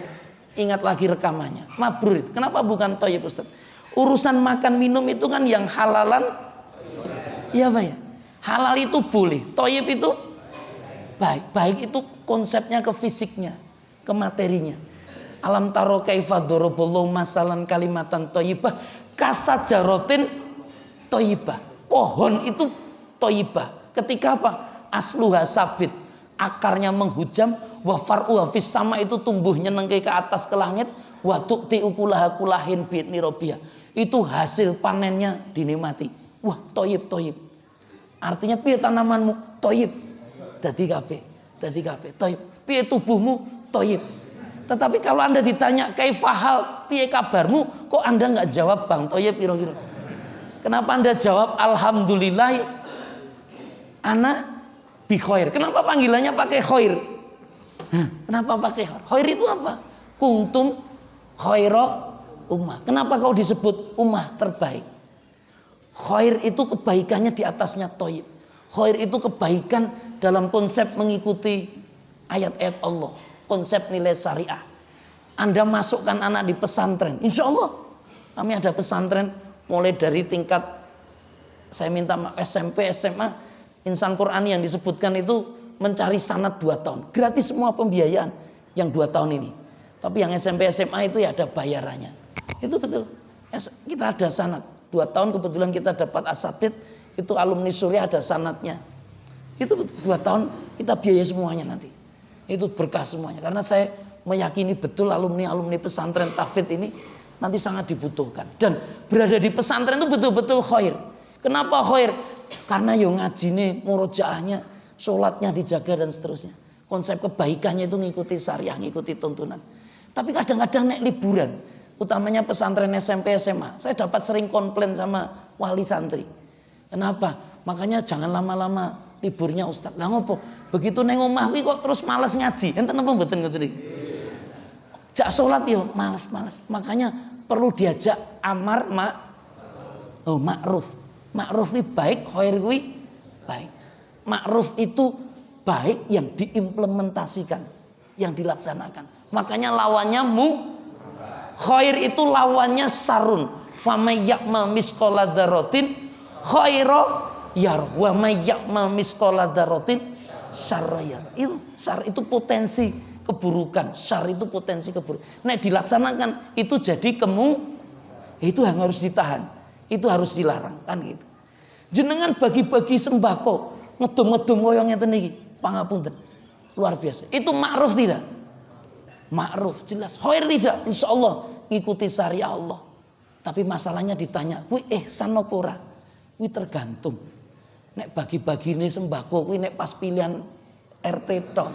Ingat lagi rekamannya. Mabrur itu. Kenapa bukan toyib Ustaz? Urusan makan minum itu kan yang halalan. Iya Pak ya? Halal itu boleh. Toyib itu baik. Baik itu konsepnya ke fisiknya, ke materinya. Alam taro kaifa daraballahu masalan kalimatan thayyibah kasajarotin thayyibah. Pohon itu thayyibah. Ketika apa? Asluha sabit. Akarnya menghujam, wa far'uha fis sama itu tumbuh nyenengke ke atas ke langit, wa tu'ti ukulaha kulahin bi'ni rabbiyah. Itu hasil panennya dinikmati. Wah, thayyib. Artinya piye tanamanmu? Thayyib. Dadi kabeh thayyib. Piye tubuhmu? Thayyib. Tetapi kalau Anda ditanya kaifahal, piye kabarmu, kok Anda nggak jawab Bang Toyib kira-kira? Kenapa Anda jawab alhamdulillah ana bi khair? Kenapa panggilannya pakai khair? Kenapa pakai khair? Khair itu apa? Kuntum khaira ummah. Kenapa kau disebut ummah terbaik? Khair itu kebaikannya di atasnya toyib. Khair itu kebaikan dalam konsep mengikuti ayat-ayat Allah. Konsep nilai syariah. Anda masukkan anak di pesantren, insya Allah kami ada pesantren mulai dari tingkat saya minta SMP, SMA, insan Qur'ani yang disebutkan itu mencari sanad 2 tahun, gratis semua pembiayaan yang 2 tahun ini. Tapi yang SMP, SMA itu ya ada bayarannya. Itu betul. Kita ada sanad 2 tahun kebetulan kita dapat asatid itu alumni Suriah ada sanadnya. Itu 2 tahun kita biaya semuanya nanti. Itu berkah semuanya karena saya meyakini betul alumni pesantren tahfidz ini nanti sangat dibutuhkan. Dan berada di pesantren itu betul-betul khair. Kenapa khair? Karena yo ngajine, murojaahnya, sholatnya dijaga dan seterusnya. Konsep kebaikannya itu ngikuti syariah, ngikuti tuntunan. Tapi kadang-kadang nek liburan, utamanya pesantren SMP SMA, saya dapat sering komplain sama wali santri. Kenapa? Makanya jangan lama-lama liburnya Ustaz. Lah ngopo? Begitu neng omah kuwi kok terus malas ngaji. Enten apa mboten ngoten iki? Jak salat yo malas-malas. Makanya perlu diajak amar ma'ruf. Ma'ruf ini baik, khair kuwi baik. Ma'ruf itu baik yang diimplementasikan, yang dilaksanakan. Makanya lawannya khair itu lawannya sarun. Famay ya'mal misqala dzarratin khaira yara wa may ya'mal misqala dzarratin syarra yara. Itu potensi keburukan, syar itu potensi keburukan. Nek dilaksanakan itu jadi itu yang harus ditahan, itu harus dilarang kan gitu. Jenengan bagi-bagi sembako, ngedum-ngedum koyo ngeten iki, pangapunten. Luar biasa. Itu ma'ruf tidak? Ma'ruf jelas. Khair tidak? Insyaallah ngikuti syariah Allah. Tapi masalahnya ditanya, kuwi ihsan apa ora? Kuwi tergantung. Nek bagi-bagine sembako kuwi nek pas pilihan RT tok.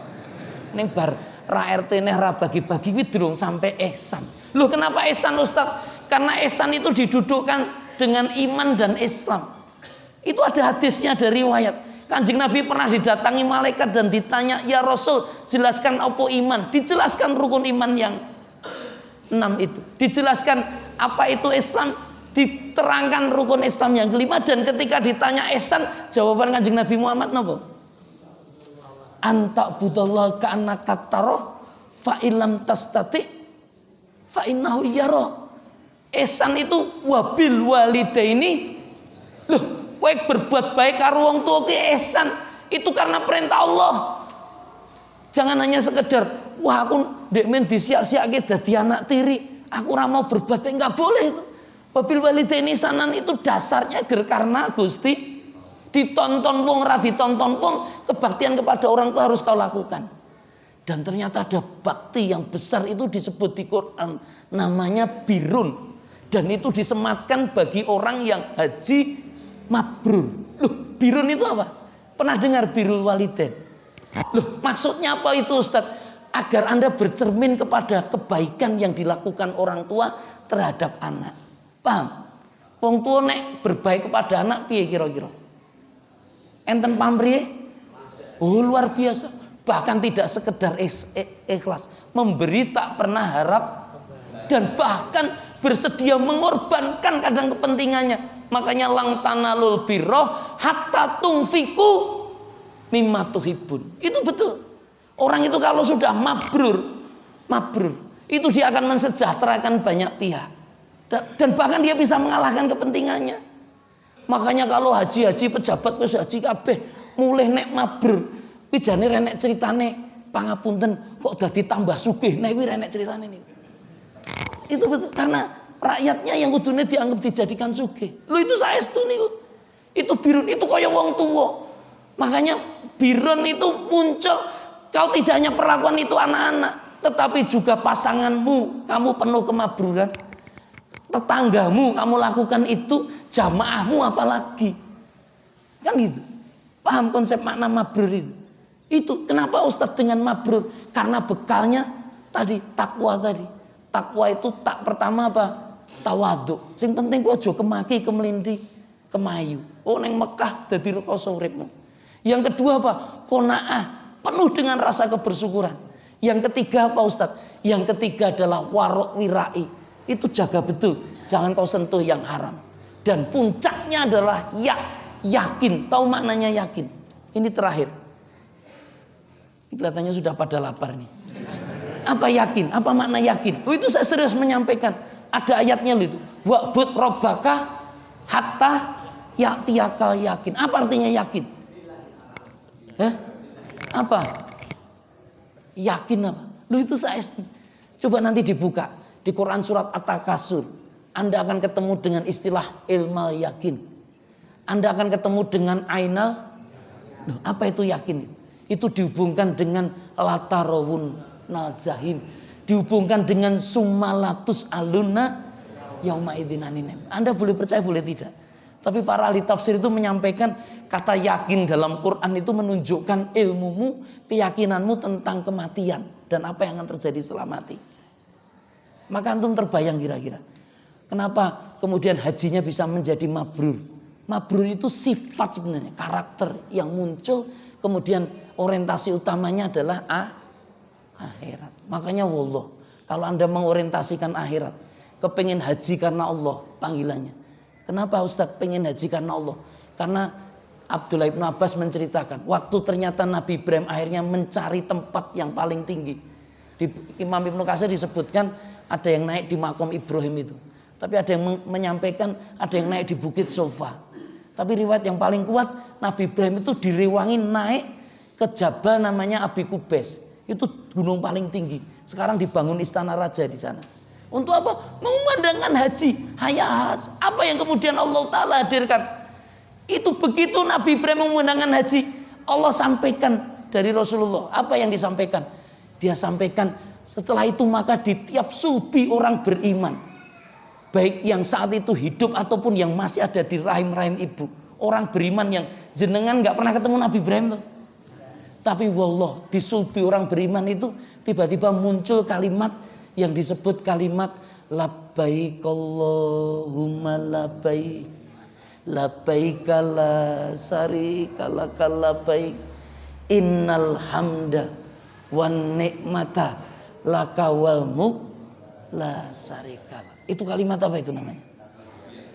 Ning bar ra RT neh ra bagi-bagi kuwi durung sampai ihsan. Loh kenapa ihsan Ustaz? Karena ihsan itu didudukkan dengan iman dan Islam. Itu ada hadisnya dari riwayat. Kanjeng Nabi pernah didatangi malaikat dan ditanya, "Ya Rasul, jelaskan apa iman?" Dijelaskan rukun iman yang 6 itu. Dijelaskan apa itu Islam, diterangkan rukun Islam yang kelima, dan ketika ditanya ihsan, jawaban Kanjeng Nabi Muhammad napa? Anta budallah ka'annaka tara fa illam tastati fa innahu yara. Ihsan itu wabil walidaini. Loh, kowe berbuat baik karo wong tuwa ki ihsan. Itu karena perintah Allah. Jangan hanya sekedar wah aku ndek men disiak-siake dadi anak tiri, aku ora mau berbuat baik, enggak boleh itu. Wabil walidaini ihsanan itu dasarnya karena Gusti ditonton wong ra ditonton wong, kebaktian kepada orang tua harus kau lakukan. Dan ternyata ada bakti yang besar itu disebut di Quran, namanya birrun. Dan itu disematkan bagi orang yang haji mabrur. Loh, birrun itu apa? Pernah dengar birrul walidain? Loh, maksudnya apa itu Ustaz? Agar Anda bercermin kepada kebaikan yang dilakukan orang tua terhadap anak. Paham? Wong tua nek berbaik kepada anak piye kira-kira? Enten pamrih? Oh, luar biasa. Bahkan tidak sekedar ikhlas, memberi tak pernah harap, dan bahkan bersedia mengorbankan kadang kepentingannya. Makanya lang tanalul birra hatta tunfiku mimma tuhibbun. Itu betul. Orang itu kalau sudah mabrur, itu dia akan mensejahterakan banyak pihak. Dan bahkan dia bisa mengalahkan kepentingannya. Makanya kalau haji pejabat wis haji kabeh mulih nek mabrur, kuwi jane renek critane pangapunten kok dadi tambah sugih. Nek kuwi renek critane niku. Itu betul karena rakyatnya yang kudune dianggap dijadikan sugih. Lho itu saestu niku. Itu birun itu kaya wong tuwa. Makanya birun itu muncul kalau tidak hanya perlakuan itu anak-anak, tetapi juga pasanganmu, kamu penuh kemabruran. Tetanggamu kamu lakukan itu, jamaahmu apalagi. Kan itu. Paham konsep makna mabrur itu? Itu kenapa Ustadz dengan mabrur? Karena bekalnya tadi takwa tadi. Takwa itu tak pertama apa? Tawadhu. Sing penting ku aja kemaki, kemelindi, kemayu. Oh neng Mekah dadi rekoso uripmu. Yang kedua apa? Qanaah, penuh dengan rasa kebersyukuran. Yang ketiga apa Ustadz? Yang ketiga adalah warok wirai. Itu jaga betul, jangan kau sentuh yang haram. Dan puncaknya adalah yakin. Tahu maknanya yakin? Ini terakhir. Kelihatannya sudah pada lapar nih. Apa yakin? Apa makna yakin? Oh, itu saya serius menyampaikan. Ada ayatnya itu. Wa'bud rabbaka hatta ya'tiyakal yakin. Apa artinya yakin? Apa? Yakin apa? Loh itu saya coba nanti dibuka di Quran surat At-Takasur. Anda akan ketemu dengan istilah ilmal yakin. Anda akan ketemu dengan ainal. Loh, apa itu yakin? Itu dihubungkan dengan latarawun nal jahim, dihubungkan dengan sumalatus aluna yauma idzin anin na'im. Anda boleh percaya boleh tidak. Tapi para ahli tafsir itu menyampaikan kata yakin dalam Quran itu menunjukkan ilmumu, keyakinanmu tentang kematian dan apa yang akan terjadi setelah mati. Maka antum terbayang kira-kira kenapa kemudian hajinya bisa menjadi mabrur. Mabrur itu sifat sebenarnya, karakter yang muncul, kemudian orientasi utamanya adalah akhirat. Makanya wallah, kalau Anda mengorientasikan akhirat, kepengen haji karena Allah panggilannya. Kenapa Ustadz pengen haji karena Allah? Karena Abdullah ibn Abbas menceritakan, waktu ternyata Nabi Ibrahim akhirnya mencari tempat yang paling tinggi. Di Imam Ibnu Katsir disebutkan ada yang naik di makom Ibrahim itu. Tapi ada yang menyampaikan ada yang naik di Bukit Sofa. Tapi riwayat yang paling kuat, Nabi Ibrahim itu direwangi naik ke jabal namanya Abi Kubes. Itu gunung paling tinggi. Sekarang dibangun istana raja di sana. Untuk apa? Memandangkan haji. Hayas. Apa yang kemudian Allah Ta'ala hadirkan? Itu begitu Nabi Ibrahim memandangkan haji, Allah sampaikan dari Rasulullah. Apa yang disampaikan? Dia sampaikan setelah itu maka di tiap sulbi orang beriman, baik yang saat itu hidup ataupun yang masih ada di rahim-rahim ibu, orang beriman yang jenengan gak pernah ketemu Nabi Ibrahim tuh. Tapi wallah di sulbi orang beriman itu tiba-tiba muncul kalimat yang disebut kalimat labbaik Allahumma labbaik labbaik la syarika laka labbaik innal hamda wan nikmata laka wal mulk la syarika lak. Itu kalimat apa itu namanya?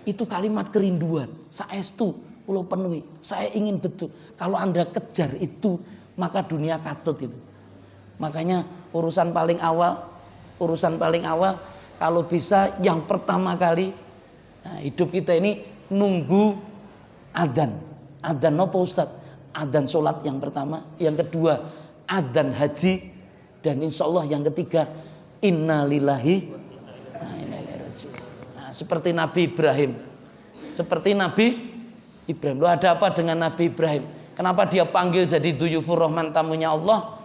Itu kalimat kerinduan. Saestu kula penuhi. Saya ingin betul. Kalau Anda kejar itu, maka dunia katut itu. Makanya urusan paling awal kalau bisa yang pertama kali hidup kita ini nunggu adzan apa Ustaz? Adzan sholat yang pertama, yang kedua adzan haji, dan insya Allah yang ketiga innalillahi wa inna ilaihi raji'un. Seperti Nabi Ibrahim. Lo ada apa dengan Nabi Ibrahim? Kenapa dia panggil jadi duyufur rahman, tamunya Allah?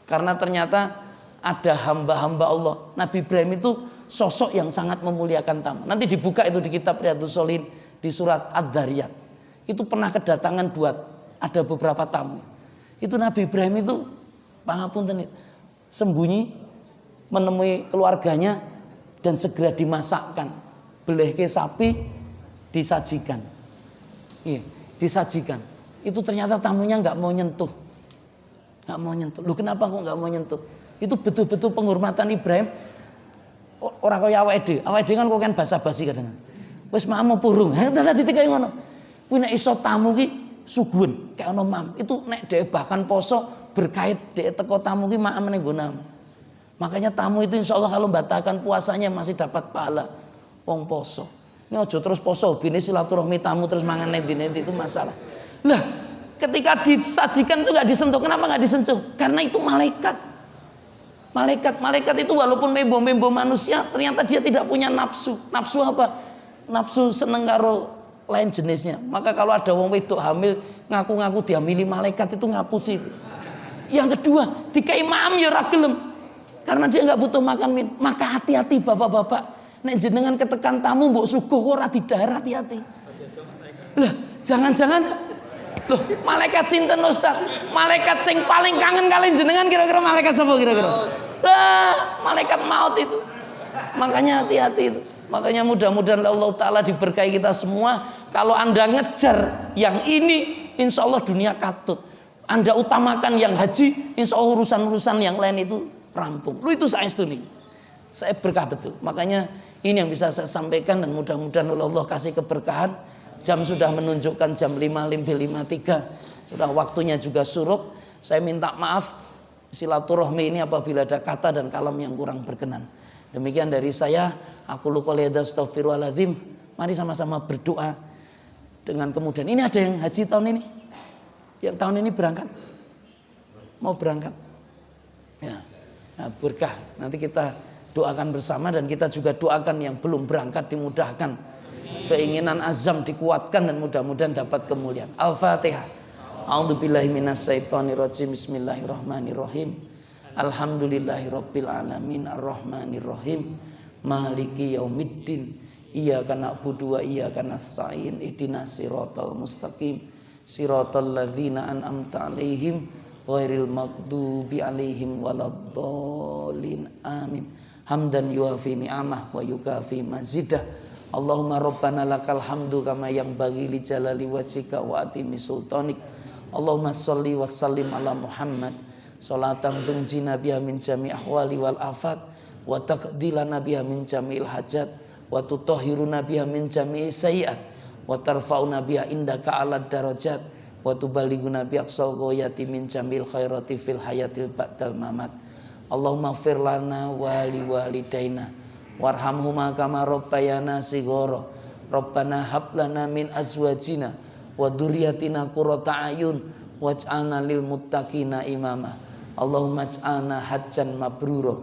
Karena ternyata ada hamba-hamba Allah. Nabi Ibrahim itu sosok yang sangat memuliakan tamu. Nanti dibuka itu di kitab Riyadhus Shalihin di surat Ad-Dzariyat. Itu pernah kedatangan buat ada beberapa tamu. Itu Nabi Ibrahim itu pangapunten sembunyi menemui keluarganya dan segera dimasakkan. Belehke sapi disajikan. Iya, disajikan. Itu ternyata tamunya nggak mau nyentuh. Loh kenapa kok nggak mau nyentuh? Itu betul-betul penghormatan Ibrahim. Orang kaya awake dhewe kan kok kan basa-basi kadang. Wis mau purung. Tadi kaya ngono. Kuwi nek iso tamu ki suguhen, kayak ono mam. Itu nek dhewe bahkan poso berkait dhewe teko tamu ki mak meneh nggonam. Makanya tamu itu insya Allah kalau batalkan puasanya masih dapat pahala wong poso. Ini ojo terus poso bini silaturahmi tamu terus mangan nendi-nendi itu masalah. Lah, ketika disajikan itu enggak disentuh. Kenapa enggak disentuh? Karena itu malaikat. Malaikat itu walaupun membo manusia, ternyata dia tidak punya nafsu. Nafsu apa? Nafsu seneng karo lain jenisnya. Maka kalau ada wong wedok hamil ngaku-ngaku dihamili malaikat itu ngapusi. Yang kedua, dikai mam ya ora gelem. Karena dia enggak butuh makan min. Maka hati-hati bapak-bapak. Nek jenengan ketekan tamu mbok suguh ora didahar, hati-hati. Lah, jangan-jangan loh, malaikat sinten Ustaz? Malaikat sing paling kangen kali jenengan kira-kira malaikat sapa kira-kira? Lah, malaikat maut itu. Makanya hati-hati itu. Makanya mudah-mudahan Allah Ta'ala diberkahi kita semua. Kalau Anda ngejar yang ini, insya Allah dunia katut. Anda utamakan yang haji, insya Allah urusan-urusan yang lain itu rampung. Lu itu saya nih. Saya berkah betul. Makanya ini yang bisa saya sampaikan dan mudah-mudahan Allah kasih keberkahan. Jam sudah menunjukkan jam 5:53. Sudah waktunya juga suruk. Saya minta maaf silaturahmi ini apabila ada kata dan kalam yang kurang berkenan. Demikian dari saya. Aku qouli hadza astaghfirullahaladzim. Mari sama-sama berdoa dengan kemudian. Ini ada yang haji tahun ini? Yang tahun ini berangkat? Mau berangkat? Ya. Nah, berkah. Nanti kita doakan bersama dan kita juga doakan yang belum berangkat dimudahkan. Keinginan azam dikuatkan dan mudah-mudahan dapat kemuliaan. Al-Fatihah. A'udzubillahi minasyaitonirrajim. Bismillahirrahmanirrahim. Alhamdulillahirabbil alamin arrahmanirrahim. Maliki yaumiddin. Iyyaka na'budu wa iyyaka nasta'in. Ihdinas siratal mustaqim. Siratal ladzina an'amta 'alaihim ghairil maghdubi 'alaihim waladdallin. Amin. Hamdan yuafi ni'amah wa yukafi mazidah. Allahumma rabbana lakal hamdu kama yang bagi li jalali wajhika wa atimi sultanik. Allahumma sholli wa sallim ala Muhammad sholatan tunjina biha min jami' ahwali wal afat wa taqdilana biha min jami'il hajat wa tutahhiruna biha min jami'i sayyi'at wa tarfa'una biha indaka 'alad darajat wa tuballighuna bi aqsal ghayati min jamil khairati fil hayatil ba'dal mamat. Allahumma ighfir lana wa li walidaina warhamhuma kama rabbayana shighara. Rabbana hab lana min azwajina wa dzurriyyatina qurrata a'yun waj'alna lil muttaqina imama. Allahumma ij'alna hajjan mabrura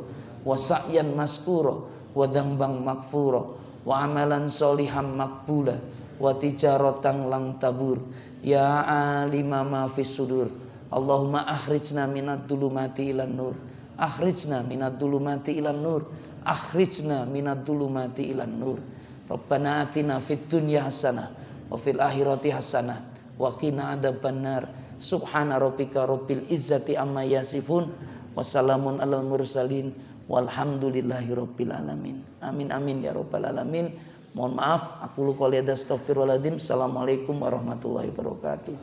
wa sa'yan maskura wa dzamban maghfura wa amalan sholihan maqbula wa tijaratan lang tabur. Ya alima ma fis sudur. Allahumma akhrijna minad dhulumati ilan nur. Akhrijna minad dhulumati ilan nur. Akhrijna minad dhulumati ilan nur. Rabbana atina fid dunya hasanah wa fil akhirati hasanah wa qina adzabannar. Subhana rabbika rabbil izzati amma yasifun. Wassalamun alal mursalin walhamdulillahi rabbil alamin. Amin amin ya rabbal alamin. Mohon maaf, aku lu qouli astaghfirullahaladzim. Assalamualaikum warahmatullahi wabarakatuh.